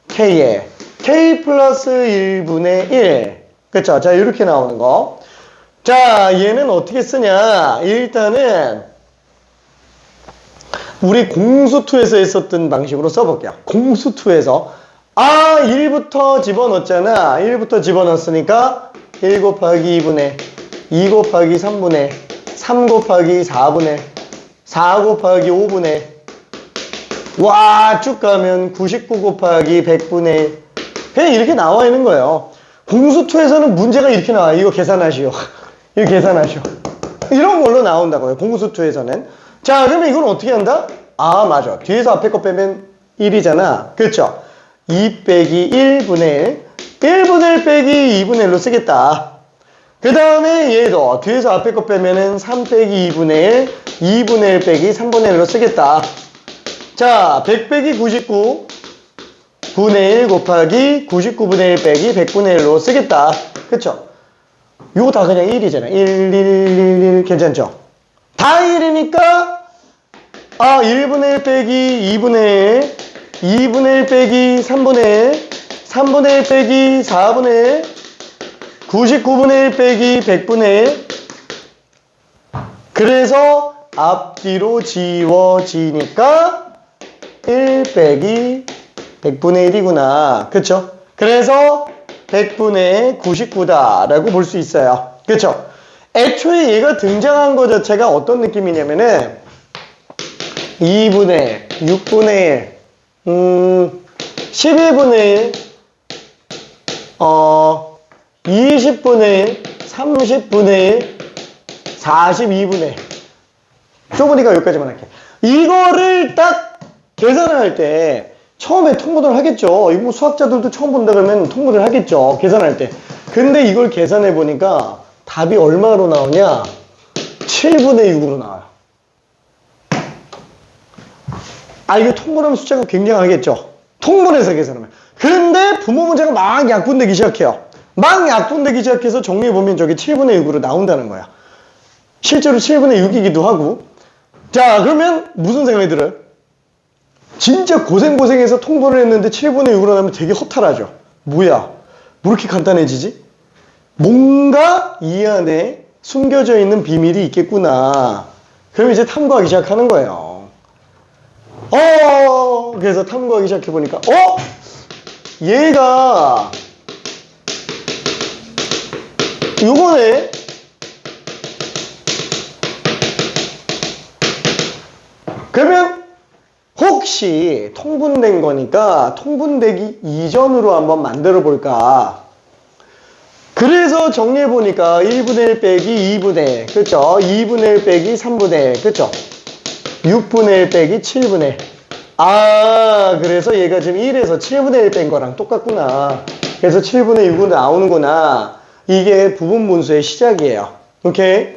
k에 k 플러스 1분의 1. 그쵸? 자, 이렇게 나오는 거. 자, 얘는 어떻게 쓰냐? 일단은 우리 공수투에서 했었던 방식으로 써볼게요. 공수투에서 1부터 집어넣었잖아. 1부터 집어넣었으니까 1 곱하기 2분의 2 곱하기 3분의 3 곱하기 4분의 4 곱하기 5분의 쭉 가면 99 곱하기 100분의 1. 그냥 이렇게 나와 있는 거예요. 공수투에서는 문제가 이렇게 나와요. 이거 계산하시오. 이거 계산하시오. 이런 걸로 나온다고요. 공수투에서는. 자, 그러면 이건 어떻게 한다? 맞아. 뒤에서 앞에 거 빼면 1이잖아. 그렇죠? 2 빼기 1분의 1. 1분의 1 빼기 2분의 1로 쓰겠다. 그 다음에 얘도 뒤에서 앞에 거 빼면은 3 빼기 2분의 1, 2분의 1 빼기 3분의 1로 쓰겠다. 자, 100 빼기 99 분의 1 곱하기 99분의 1 빼기 100분의 1로 쓰겠다. 그쵸? 요거 다 그냥 1이잖아. 1, 1, 1, 1. 괜찮죠? 다 1이니까 1분의 1 빼기 2분의 1, 2분의 1 빼기 3분의 1, 3분의 1 빼기 4분의 1, 99분의 1 빼기 100분의 1. 그래서 앞뒤로 지워지니까 1 빼기 100분의 1이구나. 그쵸? 그래서 100분의 99다 라고 볼 수 있어요. 그쵸? 애초에 얘가 등장한 것 자체가 어떤 느낌이냐면은 2분의 6분의 1 11분의 1 20분의 1 30분의 1 42분의 1 좁으니까 여기까지만 할게. 이거를 딱 계산할 때 처음에 통분을 하겠죠. 이거 수학자들도 처음 본다 그러면 통분을 하겠죠. 계산할 때. 근데 이걸 계산해 보니까 답이 얼마로 나오냐? 7분의 6으로 나와요. 이거 통분하면 숫자가 굉장하겠죠. 통분해서 계산하면. 그런데 분모 문제가 막 약분되기 시작해요. 막 약분되기 시작해서 정리해보면 저게 7분의 6으로 나온다는 거야. 실제로 7분의 6이기도 하고. 자, 그러면 무슨 생각이 들어요? 진짜 고생해서 통분을 했는데 7분의 6으로 나면 되게 허탈하죠. 뭐야? 뭐 이렇게 간단해지지? 뭔가 이 안에 숨겨져 있는 비밀이 있겠구나. 그럼 이제 탐구하기 시작하는 거예요. 그래서 탐구하기 시작해보니까, 얘가, 요거네? 그러면, 혹시 통분된 거니까 통분되기 이전으로 한번 만들어 볼까? 그래서 정리해보니까 1분의 1 빼기 2분의 1, 그쵸? 2분의 1 빼기 3분의 1, 그쵸? 6분의 1 빼기 7분의 1. 그래서 얘가 지금 1에서 7분의 1 뺀 거랑 똑같구나. 그래서 7분의 6으로 나오는구나. 이게 부분분수의 시작이에요. 오케이?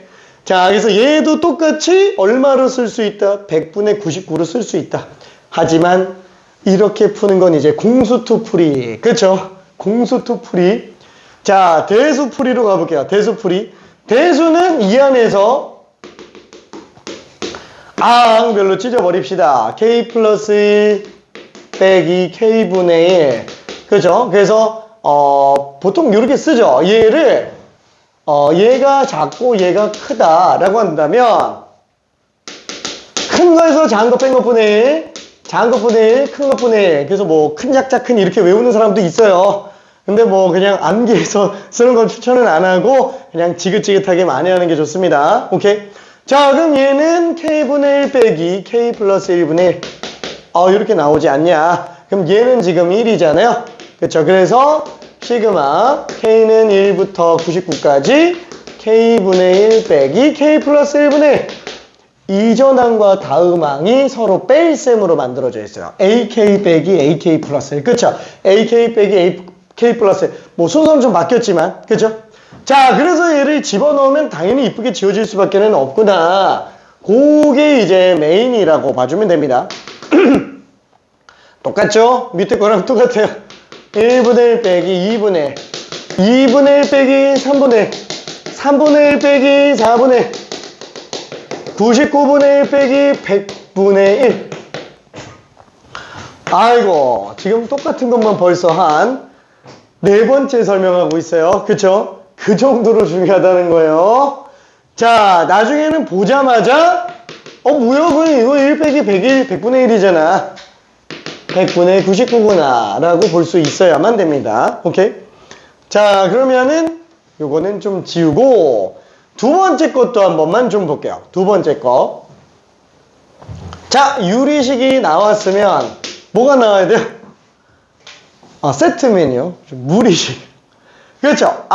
자, 그래서 얘도 똑같이 얼마로 쓸 수 있다? 100분의 99로 쓸 수 있다. 하지만 이렇게 푸는 건 이제 공수투풀이. 그쵸? 공수투풀이. 자, 대수풀이로 가볼게요. 대수풀이. 대수는 이 안에서 별로 찢어버립시다. k 플러스 1 빼기 k분의 1. 그죠? 그래서 보통 이렇게 쓰죠. 얘를 얘가 작고 얘가 크다라고 한다면 큰 거에서 작은 거 뺀 것분의 1, 작은 것분의 1, 큰 것분의 1. 그래서 뭐 큰 작자 큰 이렇게 외우는 사람도 있어요. 근데 뭐 그냥 암기해서 쓰는 건 추천은 안 하고 그냥 지긋지긋하게 많이 하는 게 좋습니다. 오케이? 자, 그럼 얘는 k분의 1 빼기 k 플러스 1분의 1. 이렇게 나오지 않냐? 그럼 얘는 지금 1이잖아요. 그쵸? 그래서 시그마 k는 1부터 99까지 k분의 1 빼기 k 플러스 1분의 1. 이전항과 다음항이 서로 뺄셈으로 만들어져 있어요. ak 빼기 ak 플러스 1. 그쵸? ak 빼기 ak 플러스 1. 뭐 순서는 좀 바뀌었지만, 그쵸? 자, 그래서 얘를 집어넣으면 당연히 이쁘게 지워질 수밖에 는 없구나. 그게 이제 메인이라고 봐주면 됩니다. 똑같죠? 밑에 거랑 똑같아요. 1분의 1 빼기 2분의 1, 2분의 1 빼기 3분의 1, 3분의 1 빼기 4분의 1, 99분의 1 빼기 100분의 1. 아이고, 지금 똑같은 것만 벌써 한 4번째 설명하고 있어요. 그쵸? 그 정도로 중요하다는 거예요. 자, 나중에는 보자마자 뭐야? 이거 1 빼기 100일 100분의 1이잖아. 100분의 99구나 라고 볼 수 있어야만 됩니다. 오케이? 자, 그러면은 요거는 좀 지우고 두 번째 것도 한 번만 좀 볼게요. 두 번째 거. 자, 유리식이 나왔으면 뭐가 나와야 돼요? 세트 메뉴. 무리식. 그렇죠?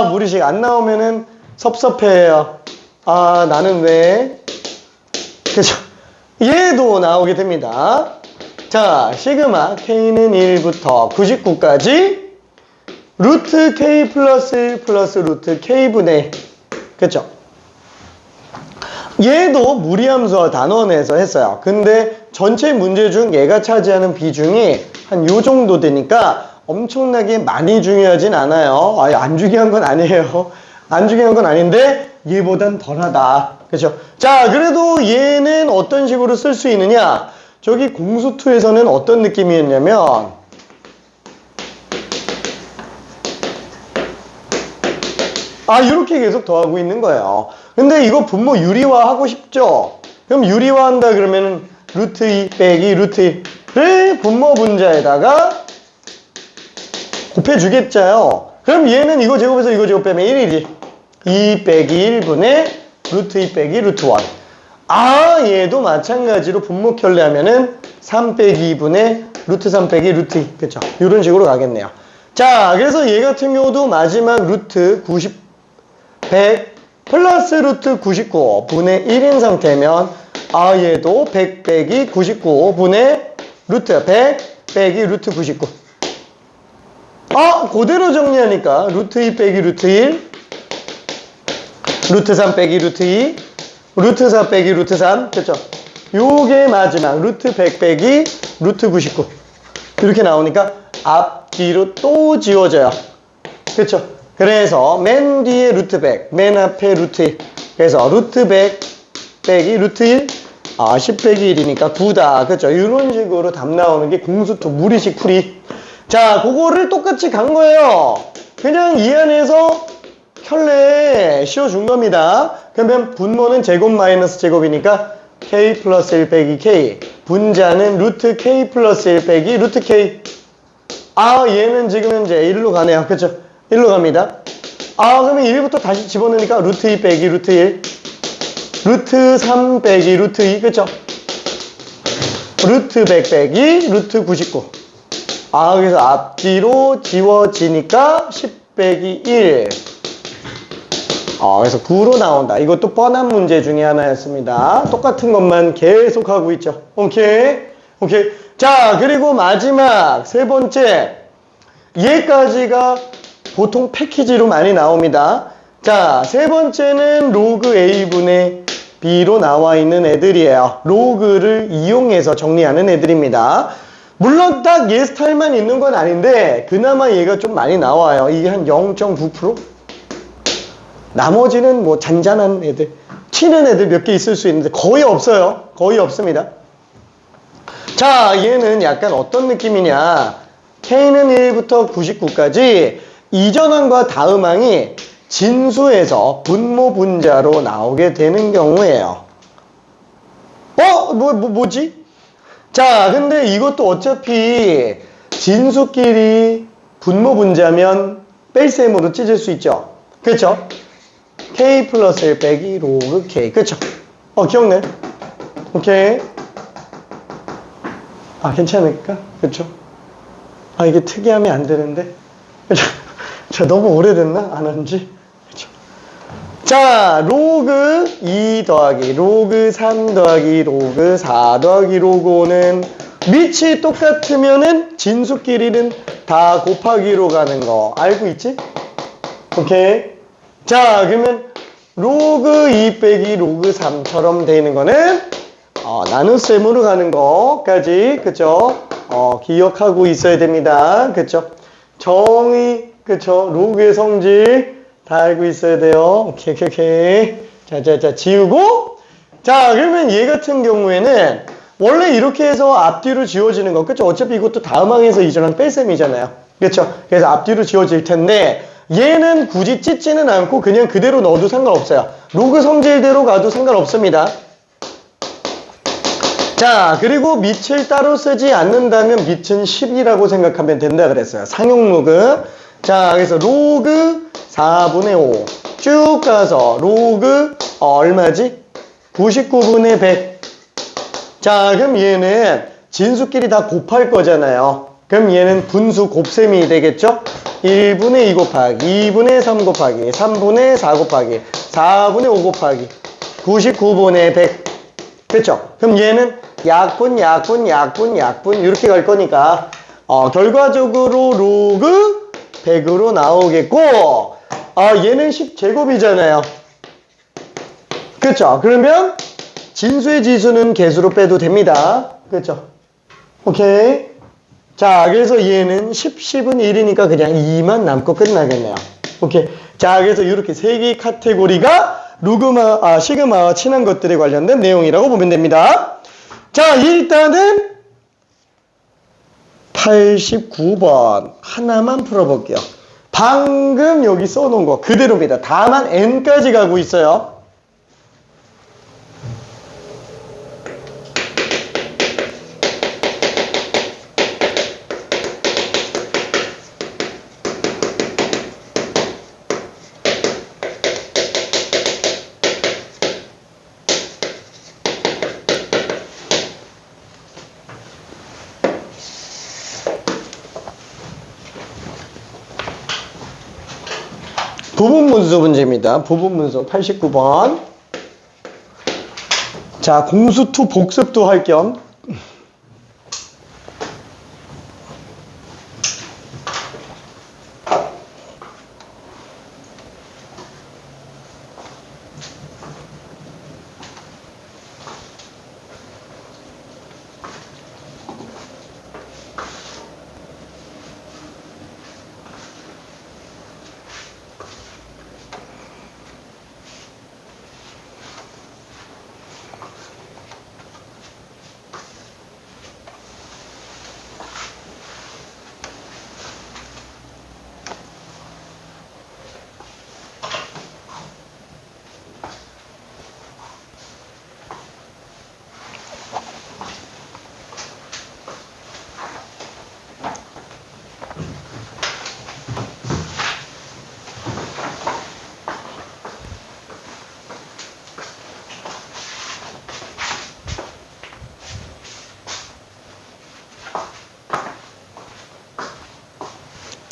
무리식 안 나오면은 섭섭해요. 나는 왜? 그렇죠? 얘도 나오게 됩니다. 자, 시그마 k는 1부터 99까지 루트 k 플러스 1 플러스 루트 k분의 1. 그쵸? 얘도 무리함수와 단원에서 했어요. 근데 전체 문제 중 얘가 차지하는 비중이 한 요 정도 되니까 엄청나게 많이 중요하진 않아요. 안 중요한 건 아니에요. 안 중요한 건 아닌데 얘보단 덜하다. 그쵸? 자, 그래도 얘는 어떤 식으로 쓸 수 있느냐? 저기 공수2에서는 어떤 느낌이었냐면 이렇게 계속 더하고 있는 거예요. 근데 이거 분모 유리화 하고 싶죠? 그럼 유리화 한다 그러면 루트 2 빼기 루트 1을 분모 분자에다가 곱해주겠죠. 그럼 얘는 이거 제곱해서 이거 제곱 빼면 1이지. 2 빼기 1분의 루트 2 빼기 루트 1. 얘도 마찬가지로 분모 켤레 하면은 3 빼기 2분의 루트 3 빼기 루트 2. 그쵸? 이런 식으로 가겠네요. 자, 그래서 얘 같은 경우도 마지막 루트 100 플러스 루트 99분의 1인 상태면 얘도 100 빼기 99분의 루트 100 빼기 루트 99. 그대로 정리하니까 루트 2 빼기 루트 1, 루트 3 빼기 루트 2, 루트 4 빼기 루트 3. 그쵸? 요게 마지막 루트 100 빼기 루트 99. 이렇게 나오니까 앞뒤로 또 지워져요. 그쵸? 그래서 맨 뒤에 루트 100, 맨 앞에 루트 1. 그래서 루트 100 빼기 루트 1, 10 빼기 1이니까 9다. 그렇죠? 이런 식으로 답 나오는 게 공수투 무리식 풀이. 자, 그거를 똑같이 간 거예요. 그냥 이 안에서 켤레 씌워준 겁니다. 그러면 분모는 제곱 마이너스 제곱이니까 k 플러스 1 빼기 k. 분자는 루트 k 플러스 1 빼기 루트 k. 얘는 지금 현재 1로 가네요. 그렇죠? 1로 갑니다. 그러면 1부터 다시 집어넣으니까 루트 2 빼기 루트 1. 루트 3 빼기 루트 2. 그렇죠? 루트 100 빼기 루트 99. 그래서 앞뒤로 지워지니까 10 빼기 1. 그래서 9로 나온다. 이것도 뻔한 문제 중에 하나였습니다. 똑같은 것만 계속 하고 있죠. 오케이. 자, 그리고 마지막 세 번째. 얘까지가 보통 패키지로 많이 나옵니다. 자, 세 번째는 로그 A분의 B로 나와 있는 애들이에요. 로그를 이용해서 정리하는 애들입니다. 물론 딱 얘 스타일만 있는 건 아닌데 그나마 얘가 좀 많이 나와요. 이게 한 0.9%? 나머지는 뭐 잔잔한 애들, 튀는 애들 몇 개 있을 수 있는데 거의 없어요. 거의 없습니다. 자, 얘는 약간 어떤 느낌이냐. K는 1부터 99까지 이전항과 다음항이 진수에서 분모 분자로 나오게 되는 경우예요. 뭐지? 자, 근데 이것도 어차피 진수끼리 분모 분자면 뺄셈으로 찢을 수 있죠. 그렇죠? K 플러스 1 빼기 로그 K. 그렇죠? 기억내? 오케이. 괜찮을까? 그렇죠? 이게 특이하면 안 되는데. 저 너무 오래됐나? 안 한지? 그렇죠? 자, 로그 2 더하기 로그 3 더하기 로그 4 더하기 로그 5는 밑이 똑같으면은 진수끼리는 다 곱하기로 가는 거 알고 있지? 오케이. 자, 그러면 로그 2 빼기 로그 3처럼 되는 거는 나눗셈으로 가는 거까지, 그쵸? 기억하고 있어야 됩니다. 그쵸? 정의, 그쵸? 로그의 성질 다 알고 있어야 돼요. 오케이. 자, 지우고. 자, 그러면 얘 같은 경우에는 원래 이렇게 해서 앞뒤로 지워지는 거, 그쵸? 어차피 이것도 다음 항에서 이전한 뺄셈이잖아요. 그쵸? 그래서 앞뒤로 지워질 텐데, 얘는 굳이 찢지는 않고 그냥 그대로 넣어도 상관없어요. 로그 성질대로 가도 상관없습니다. 자, 그리고 밑을 따로 쓰지 않는다면 밑은 10이라고 생각하면 된다 그랬어요. 상용 로그. 자, 그래서 로그 4분의 5 쭉 가서 로그 얼마지? 99분의 100. 자, 그럼 얘는 진수끼리 다 곱할 거잖아요. 그럼 얘는 분수 곱셈이 되겠죠? 1분의 2 곱하기 2분의 3 곱하기 3분의 4 곱하기 4분의 5 곱하기 99분의 100. 그쵸? 그럼 얘는 약분 이렇게 갈 거니까 결과적으로 로그 100으로 나오겠고 얘는 10제곱이잖아요. 그쵸? 그러면 진수의 지수는 개수로 빼도 됩니다. 그쵸? 오케이. 자, 그래서 얘는 10은 1이니까 그냥 2만 남고 끝나겠네요. 오케이. 자, 그래서 이렇게 세 개의 카테고리가 시그마와 친한 것들에 관련된 내용이라고 보면 됩니다. 자, 일단은 89번 하나만 풀어볼게요. 방금 여기 써놓은 거 그대로입니다. 다만 n까지 가고 있어요. 부분문수 문제입니다. 부분문수 89번. 자, 공수투 복습도 할 겸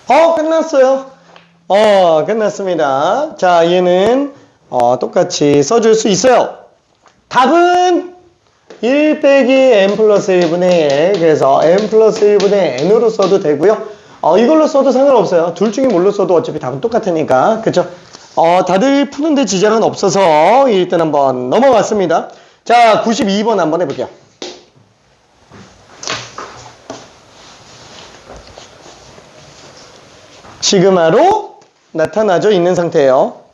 끝났어요. 끝났습니다. 자, 얘는 똑같이 써줄 수 있어요. 답은 1 빼기 n 플러스 1분의 1. 그래서 n 플러스 1분의 n으로 써도 되고요. 이걸로 써도 상관없어요. 둘 중에 뭘로 써도 어차피 답은 똑같으니까. 그쵸? 다들 푸는데 지장은 없어서 일단 한번 넘어갔습니다. 자, 92번 한번 해볼게요. 시그마로 나타나져 있는 상태예요.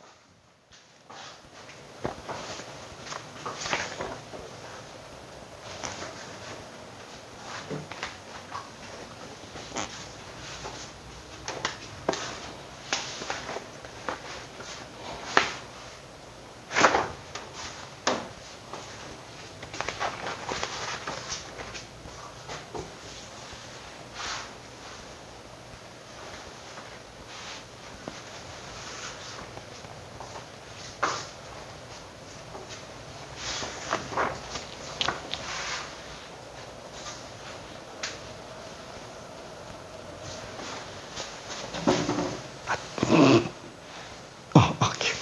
오케이.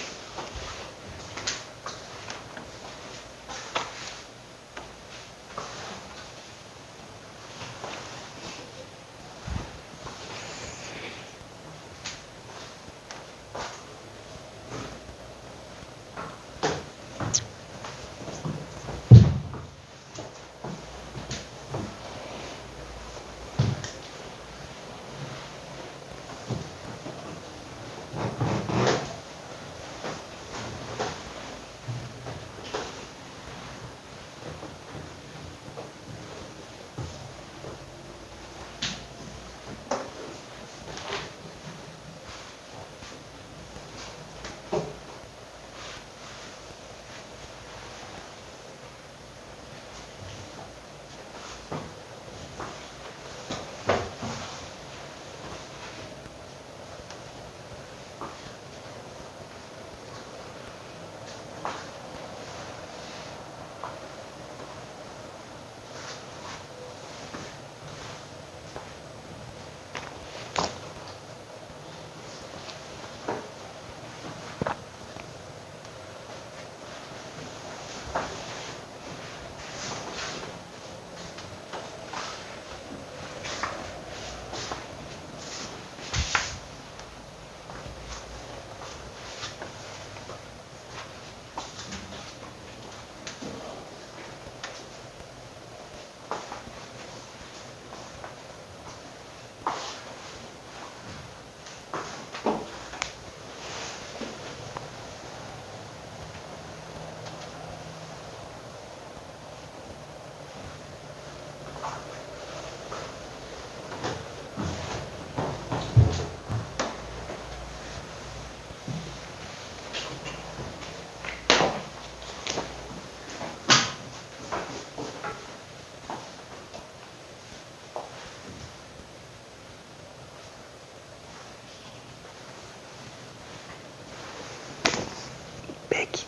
빼기.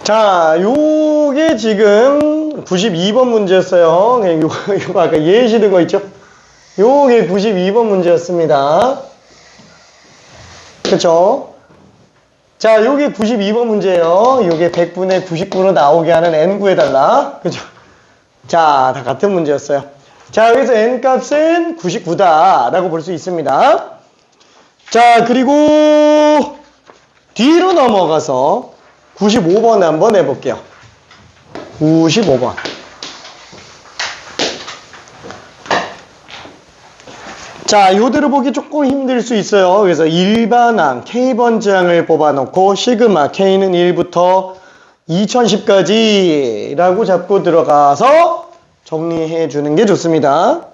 자, 요게 지금 92번 문제였어요. 그냥 요거 아까 예시 든 거 있죠? 요게 92번 문제였습니다. 그쵸? 자, 요게 92번 문제예요. 요게 100분의 99로 나오게 하는 n 구해달라. 그죠? 자, 다 같은 문제였어요. 자, 여기서 n 값은 99다 라고 볼 수 있습니다. 자, 그리고 뒤로 넘어가서 95번 한번 해볼게요. 95번. 자, 요대로 보기 조금 힘들 수 있어요. 그래서 일반항 K번지항을 뽑아놓고 시그마 K는 1부터 2010까지 라고 잡고 들어가서 정리해 주는 게 좋습니다.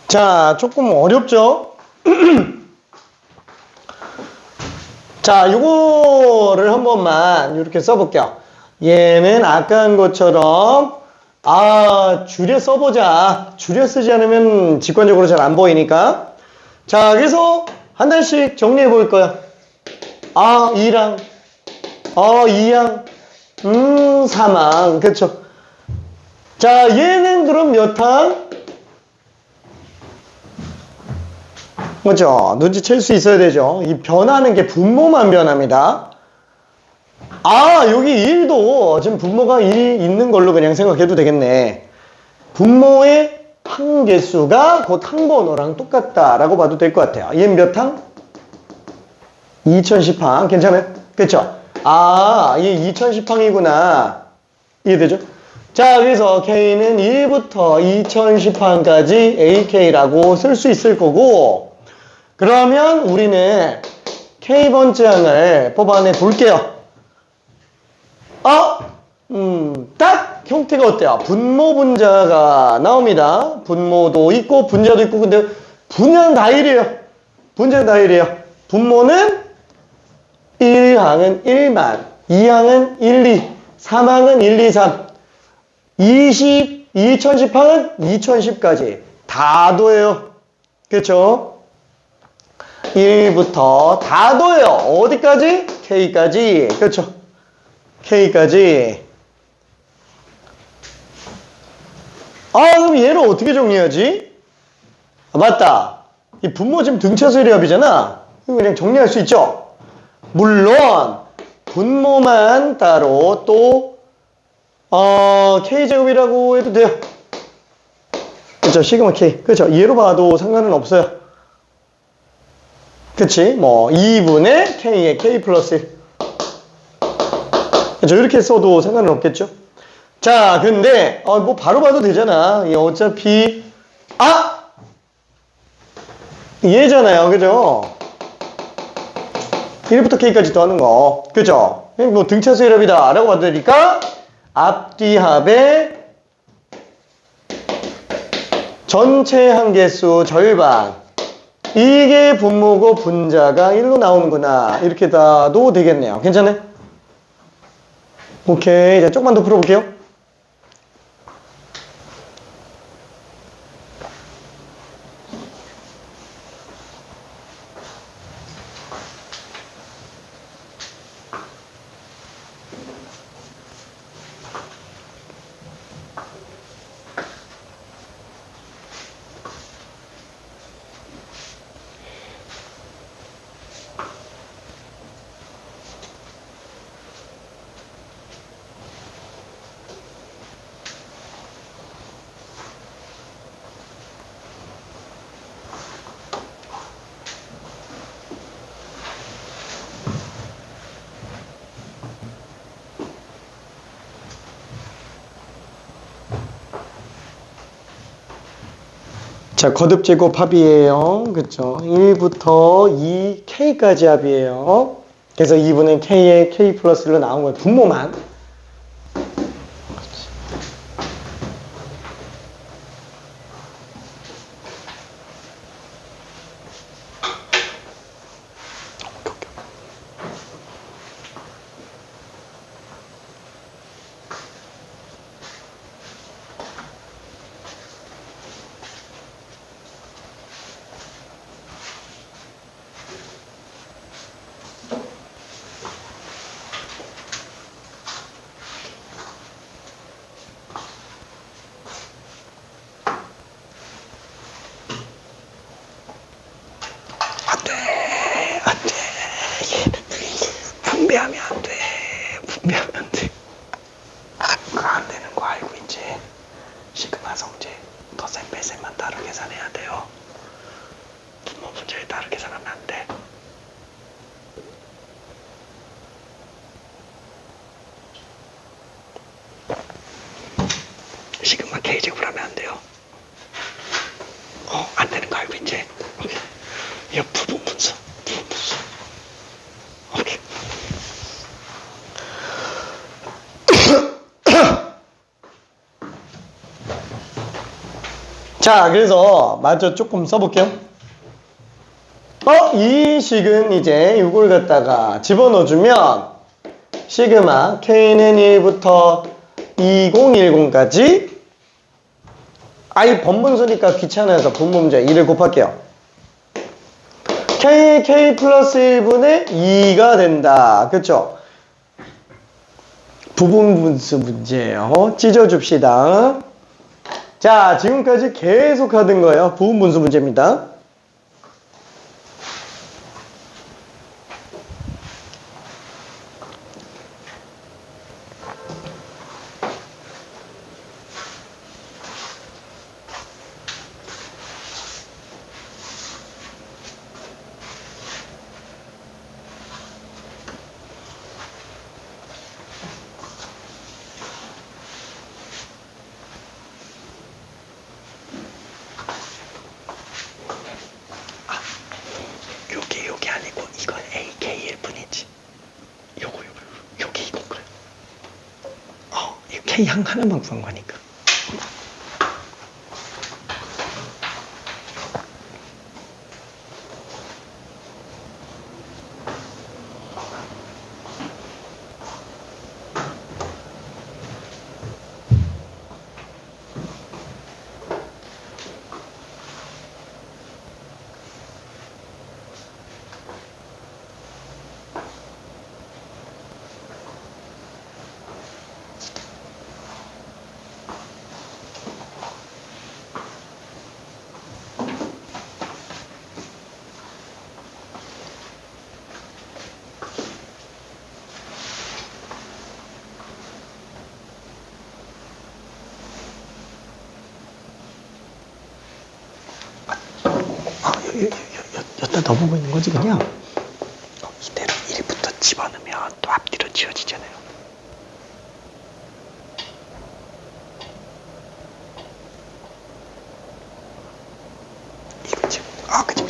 자, 조금 어렵죠? 자, 요거를 한 번만 이렇게 써볼게요. 얘는 아까 한 것처럼 줄여 써보자. 줄여 쓰지 않으면 직관적으로 잘 안 보이니까. 자, 그래서 한 단씩 정리해 볼 거야. 2랑 2항 3항 그쵸? 자, 얘는 그럼 몇 항? 그죠? 눈치챌 수 있어야 되죠. 이 변하는 게 분모만 변합니다. 여기 1도 지금 분모가 1이 있는 걸로 그냥 생각해도 되겠네. 분모의 항개수가 곧 항번호랑 똑같다라고 봐도 될 것 같아요. 얘는 몇 항? 2010항. 괜찮아요? 그쵸? 얘 2010항이구나. 이해되죠? 자, 그래서 K는 1부터 2010항까지 AK라고 쓸 수 있을 거고, 그러면 우리는 K번째 항을 뽑아내 볼게요. 딱 형태가 어때요? 분모 분자가 나옵니다. 분모도 있고 분자도 있고, 근데 분자는 다 1이에요. 분자는 다 1이에요. 분모는 1항은 1만, 2항은 1, 2, 3항은 1, 2, 3, 2010항은 2010까지 다 더해요. 그렇죠? 1부터 다 더해요. 어디까지? K까지. 그렇죠? K까지. 그럼 얘를 어떻게 정리하지? 맞다. 이 분모 지금 등차수열의 합이잖아. 이거 그냥 정리할 수 있죠? 물론 분모만 따로 또 K제곱이라고 해도 돼요. 그렇죠? 시그마 K. 그렇죠? 얘로 봐도 상관은 없어요. 그치? 2분의 K의 K 플러스 1. 그렇죠? 이렇게 써도 상관은 없겠죠? 자, 근데, 바로 봐도 되잖아. 어차피, 얘잖아요. 그죠? 1부터 K까지 더하는 거. 그죠? 등차수의 합이다. 라고 봐도 되니까, 앞뒤 합의 전체 항개수 절반. 이게 분모고 분자가 1로 나오는구나. 이렇게 봐도 되겠네요. 괜찮아요? 오케이. 자, 조금만 더 풀어볼게요. 자, 거듭 제곱 합이에요. 그쵸? 1부터 2K까지 합이에요. 그래서 2분의 K의 K 플러스 1로 나온 거예요. 분모만. 분배하면 안 돼. 분배하면 안 돼. 그거 안 되는 거 알고 있지? 시그마 성질 더셈 빼셈만 따로 계산해야 돼요. 분모 분자에 따로 계산하면 안 돼. 하면 안 돼요. 안 되는 거 알고 있지? 오케이. 이거 부분분수. 오케이. 자, 그래서 마저 조금 써볼게요. 이 식은 이제 이걸 갖다가 집어넣어주면 시그마 K는 1부터 2010까지 번분수니까 귀찮아서 분모문제 2를 곱할게요. K의 K 플러스 1분의 2가 된다. 그쵸? 부분분수 문제예요. 찢어줍시다. 자, 지금까지 계속 하던 거예요. 부분분수 문제입니다. 요게 아니고 이건 AK일 뿐이지. 요게 이건 그래. 이 K 하나만 구한 거니까. 여기다 넣어보고 있는 거지 그냥. 이대로 1부터 집어넣으면 또 앞뒤로 지워지잖아요. 이거지. 그치.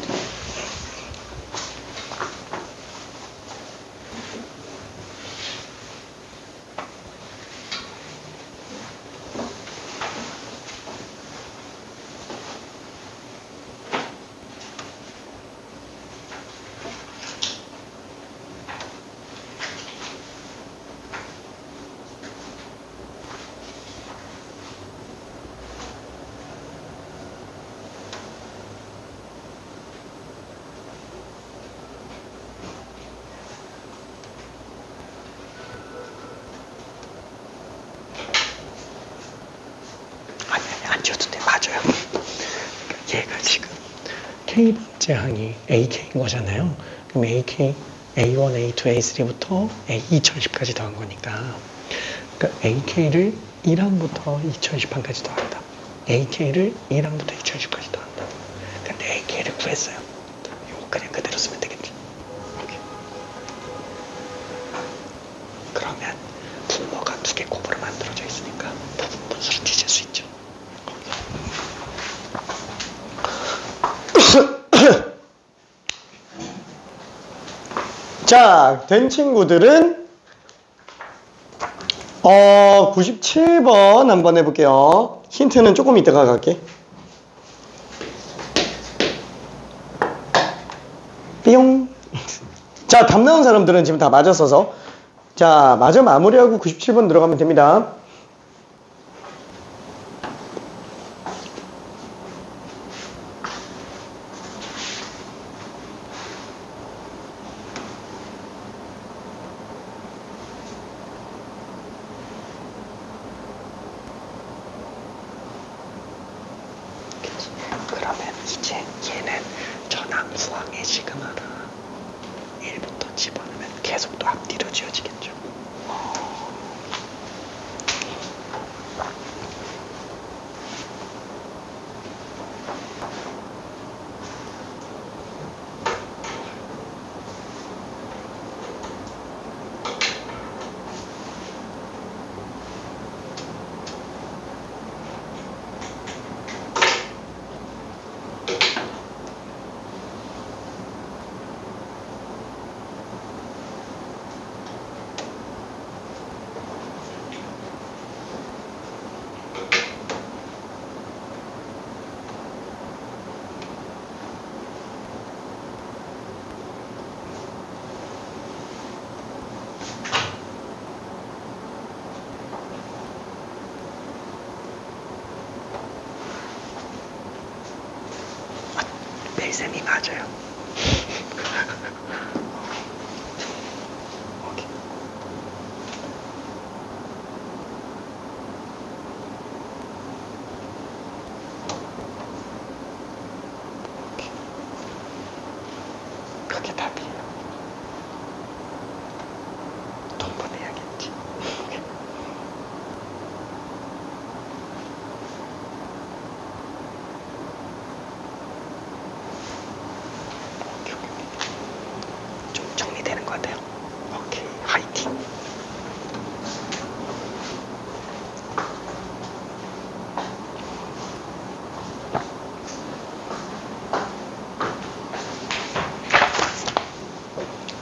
안 지워도 돼. 맞아요. 얘가 지금 K번째 항이 AK인 거잖아요. 그럼 AK, A1, A2, A3부터 A2010까지 더한 거니까. 그러니까 AK를 1항부터 2010항까지 더한다. AK를 1항부터 2010까지 더한다. 근데 AK를 구했어요. 이거 그냥 그대로 쓰면 되겠죠. 오케이. 그러면 분모가 두 개 곱으로 만들어져 있으니까 부분분수를 뒤질 수 있죠. 자, 된 친구들은 97번 한번 해볼게요. 힌트는 조금 이따가 갈게. 삐용. 자, 답 나온 사람들은 지금 다 맞았어서 자, 마저 마무리하고 97번 들어가면 됩니다. 그러면 이제 얘는 전항수항의 시그마를 1부터 집어넣으면 계속 또 앞뒤로 지워지겠죠. 쌤이 맞아요. 오케이. 그게 답이에요. 돈 보내야겠지. 좀 정리되는 것 같아요. 오케이, 화이팅.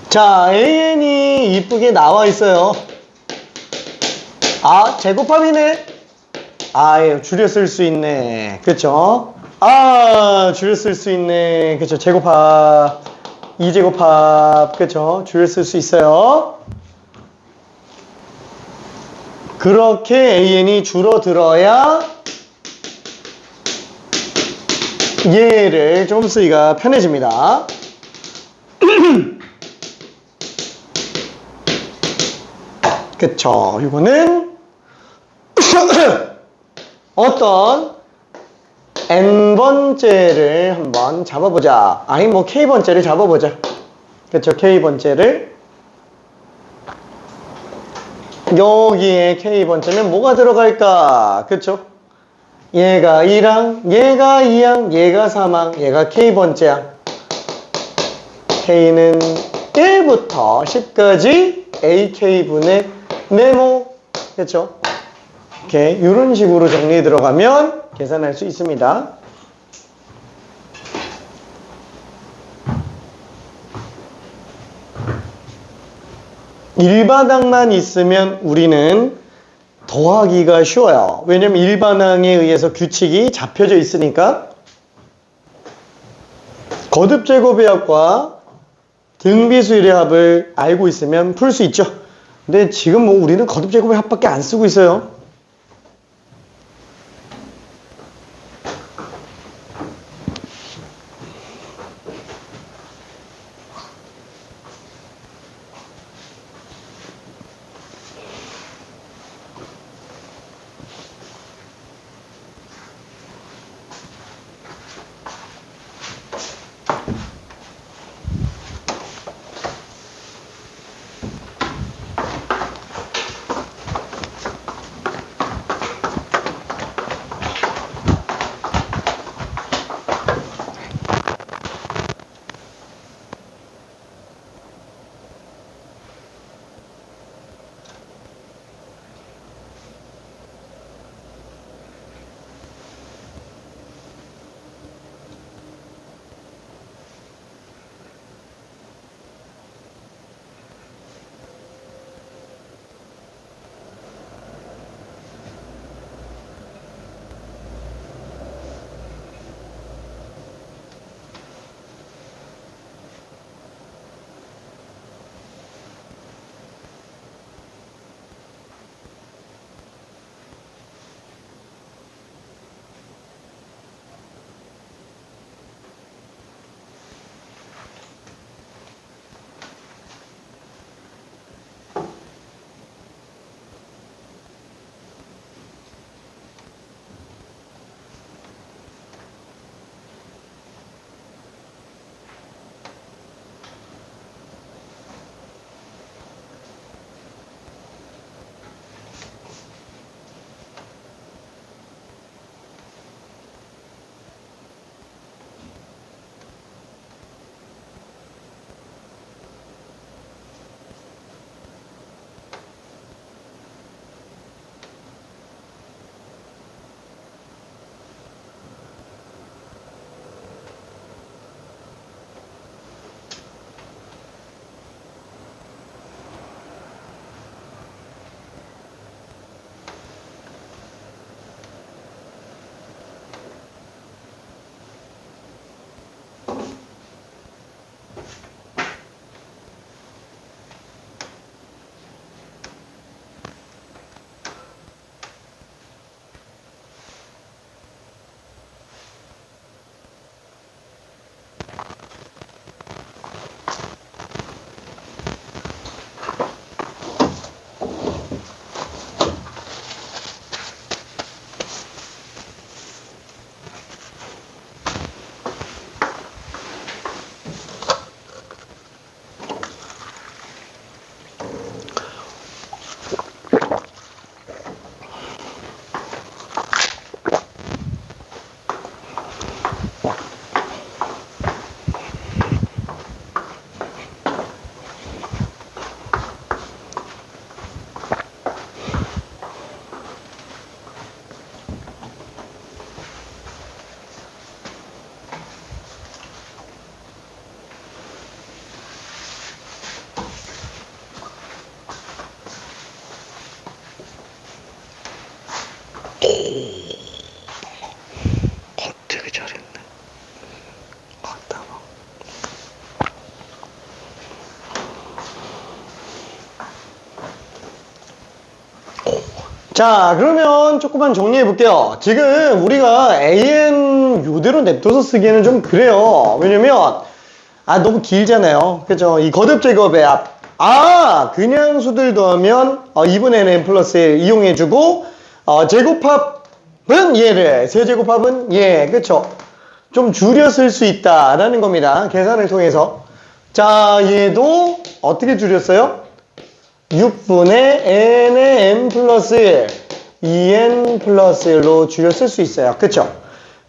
자, AN이 이쁘게 나와 있어요. 아, 제곱합이네. 아, 줄여 쓸 수 있네. 그쵸? 아, 줄여 쓸 수 있네. 그쵸? 제곱합. 2제곱합. 그쵸? 줄여 쓸 수 있어요. 그렇게 AN이 줄어들어야 얘를 좀 쓰기가 편해집니다. 그쵸? 이거는 어떤 n번째를 한번 잡아보자. 아니 뭐 k번째를 잡아보자. 그쵸? k번째를 여기에 k번째면 뭐가 들어갈까? 그쵸? 얘가 2랑 얘가 2항 얘가 3항 얘가 k번째야. k는 1부터 10까지 ak분의 네모. 그쵸? 이렇게 이런 식으로 정리 들어가면 계산할 수 있습니다. 일반항만 있으면 우리는 더하기가 쉬워요. 왜냐면 일반항에 의해서 규칙이 잡혀져 있으니까. 거듭제곱의 합과 등비수열의 합을 알고 있으면 풀 수 있죠. 근데 지금 뭐 우리는 거듭제곱의 합밖에 안 쓰고 있어요. 되게 잘했네. 자, 그러면 조금만 정리해 볼게요. 지금 우리가 AN 요대로 냅둬서 쓰기에는 좀 그래요. 왜냐면 너무 길잖아요. 그죠? 이 거듭 제곱의 앞. 그냥 수들 더하면 2분의 n 플러스 1 이용해주고 제곱합은 얘를, 세제곱합은 얘. 그쵸? 좀 줄여 쓸 수 있다라는 겁니다. 계산을 통해서. 자, 얘도 어떻게 줄였어요? 6분의 n의 n 플러스 1, 2n 플러스 1로 줄여 쓸 수 있어요. 그쵸?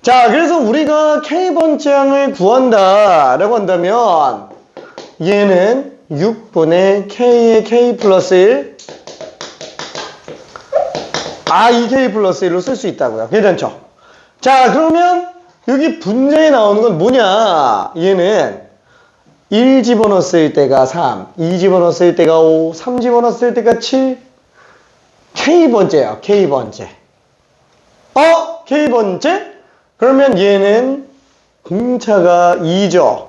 자, 그래서 우리가 k번째항을 구한다 라고 한다면 얘는 6분의 k의 k 플러스 1, 이 k 플러스 1로 쓸 수 있다고요. 괜찮죠? 자, 그러면 여기 분자에 나오는 건 뭐냐? 얘는 1 집어넣었을 때가 3, 2 집어넣었을 때가 5, 3 집어넣었을 때가 7. K번째예요. K번째. K번째? 그러면 얘는 공차가 2죠.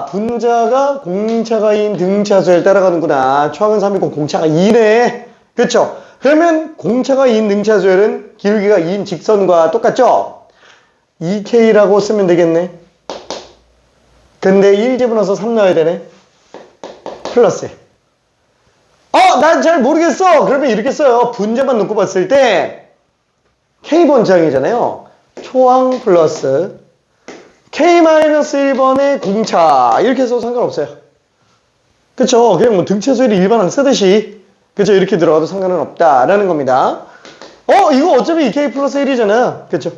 분자가 공차가 2인 등차수를 따라가는구나. 초항은 3이고 공차가 2네. 그쵸? 그러면 공차가 2인 등차수열은 기울기가 2인 직선과 똑같죠? 2K라고 쓰면 되겠네. 근데 1 집어넣어서 3 넣어야 되네. 플러스. 난 잘 모르겠어. 그러면 이렇게 써요. 분자만 놓고 봤을 때 K번째항이잖아요. 초항 플러스 K-1번의 공차. 이렇게 써도 상관없어요. 그쵸? 그냥 뭐 등차수열이 일반항 쓰듯이 그쵸? 이렇게 들어가도 상관은 없다라는 겁니다. 이거 어차피 2K 플러스 1이잖아. 그쵸?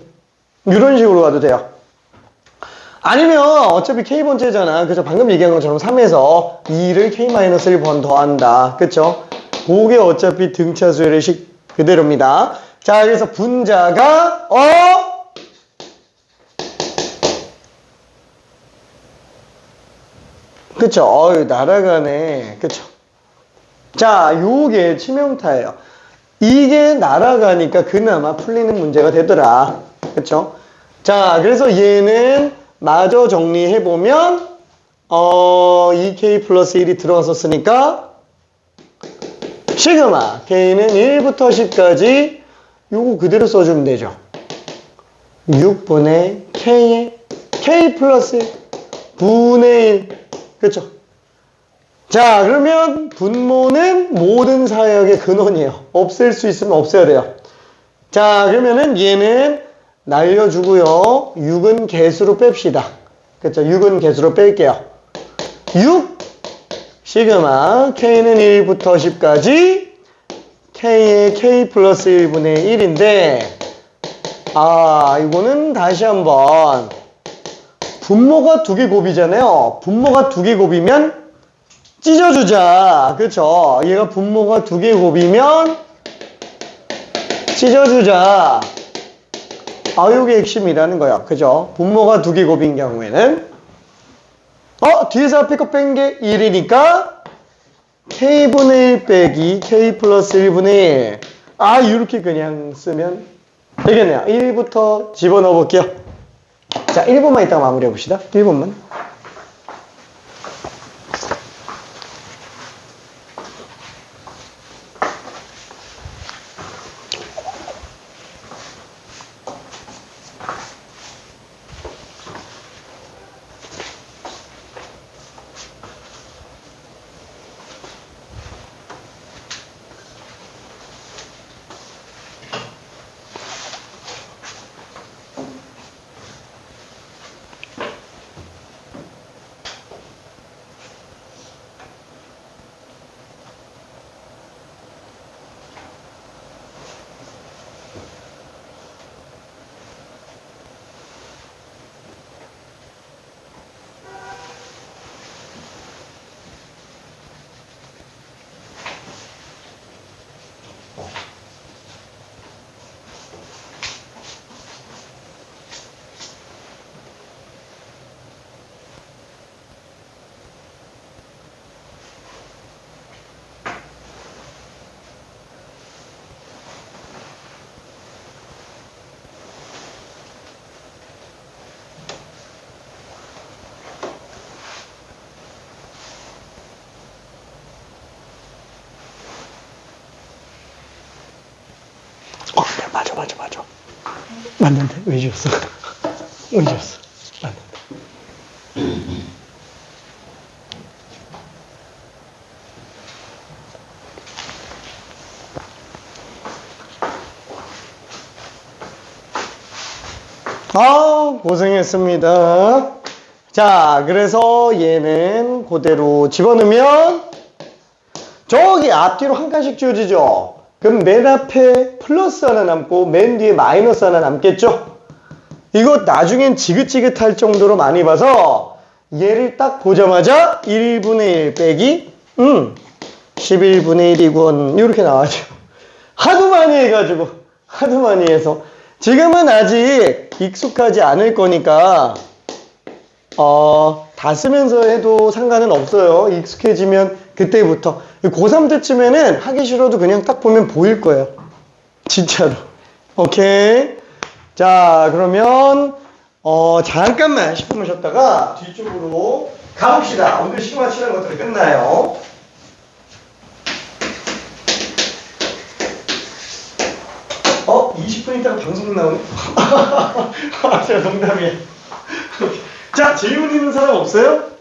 이런 식으로 가도 돼요. 아니면 어차피 K번째잖아. 그죠? 방금 얘기한 것처럼 3에서 2를 K-1번 더한다. 그쵸? 그게 어차피 등차수열의 식 그대로입니다. 자, 그래서 분자가 그쵸? 날아가네. 그쵸? 자, 요게 치명타예요. 이게 날아가니까 그나마 풀리는 문제가 되더라. 그쵸? 자, 그래서 얘는 마저 정리해보면 2K 플러스 1이 들어갔었으니까 시그마 K는 1부터 10까지 요거 그대로 써주면 되죠. 6분의 K 플러스 분의 1. 그쵸? 자, 그러면 분모는 모든 사역의 근원이에요. 없앨 수 있으면 없애야 돼요. 자, 그러면은 얘는 날려주고요. 6은 개수로 뺍시다. 그쵸? 6은 개수로 뺄게요. 6 시그마 K는 1부터 10까지 K의 K 플러스 1분의 1인데 이거는 다시 한번 분모가 두 개 곱이잖아요. 분모가 두 개 곱이면 찢어주자. 그쵸? 얘가 분모가 두 개 곱이면 찢어주자. 요게 핵심이라는 거야. 그죠? 분모가 두 개 곱인 경우에는 뒤에서 앞에 거 뺀 게 1이니까 K분의 1 빼기 K 플러스 1분의 1. 이렇게 그냥 쓰면 되겠네요. 1부터 집어넣어 볼게요. 자, 1번만 이따가 마무리해 봅시다. 1번만. 네, 맞아. 맞는데? 왜 지웠어? 왜 지웠어? 맞는데. 아, 고생했습니다. 자, 그래서 얘는 그대로 집어넣으면 저기 앞뒤로 한 칸씩 지워지죠? 그럼 맨 앞에 플러스 하나 남고 맨 뒤에 마이너스 하나 남겠죠? 이거 나중엔 지긋지긋할 정도로 많이 봐서 얘를 딱 보자마자 1분의 1 빼기 11분의 1이군 이렇게 나와죠. 하도 많이 해가지고 하도 많이 해서 지금은 아직 익숙하지 않을 거니까 다 쓰면서 해도 상관은 없어요. 익숙해지면 그때부터 고3 때쯤에는 하기 싫어도 그냥 딱 보면 보일 거예요. 진짜로. 오케이. 자, 그러면 잠깐만 10분 쉬었다가 뒤쪽으로 가봅시다. 오늘 시그마 치는 것들이 끝나요. 20분 있다가 방송 나오네? 제가 농담이에요. 자, 질문 있는 사람 없어요?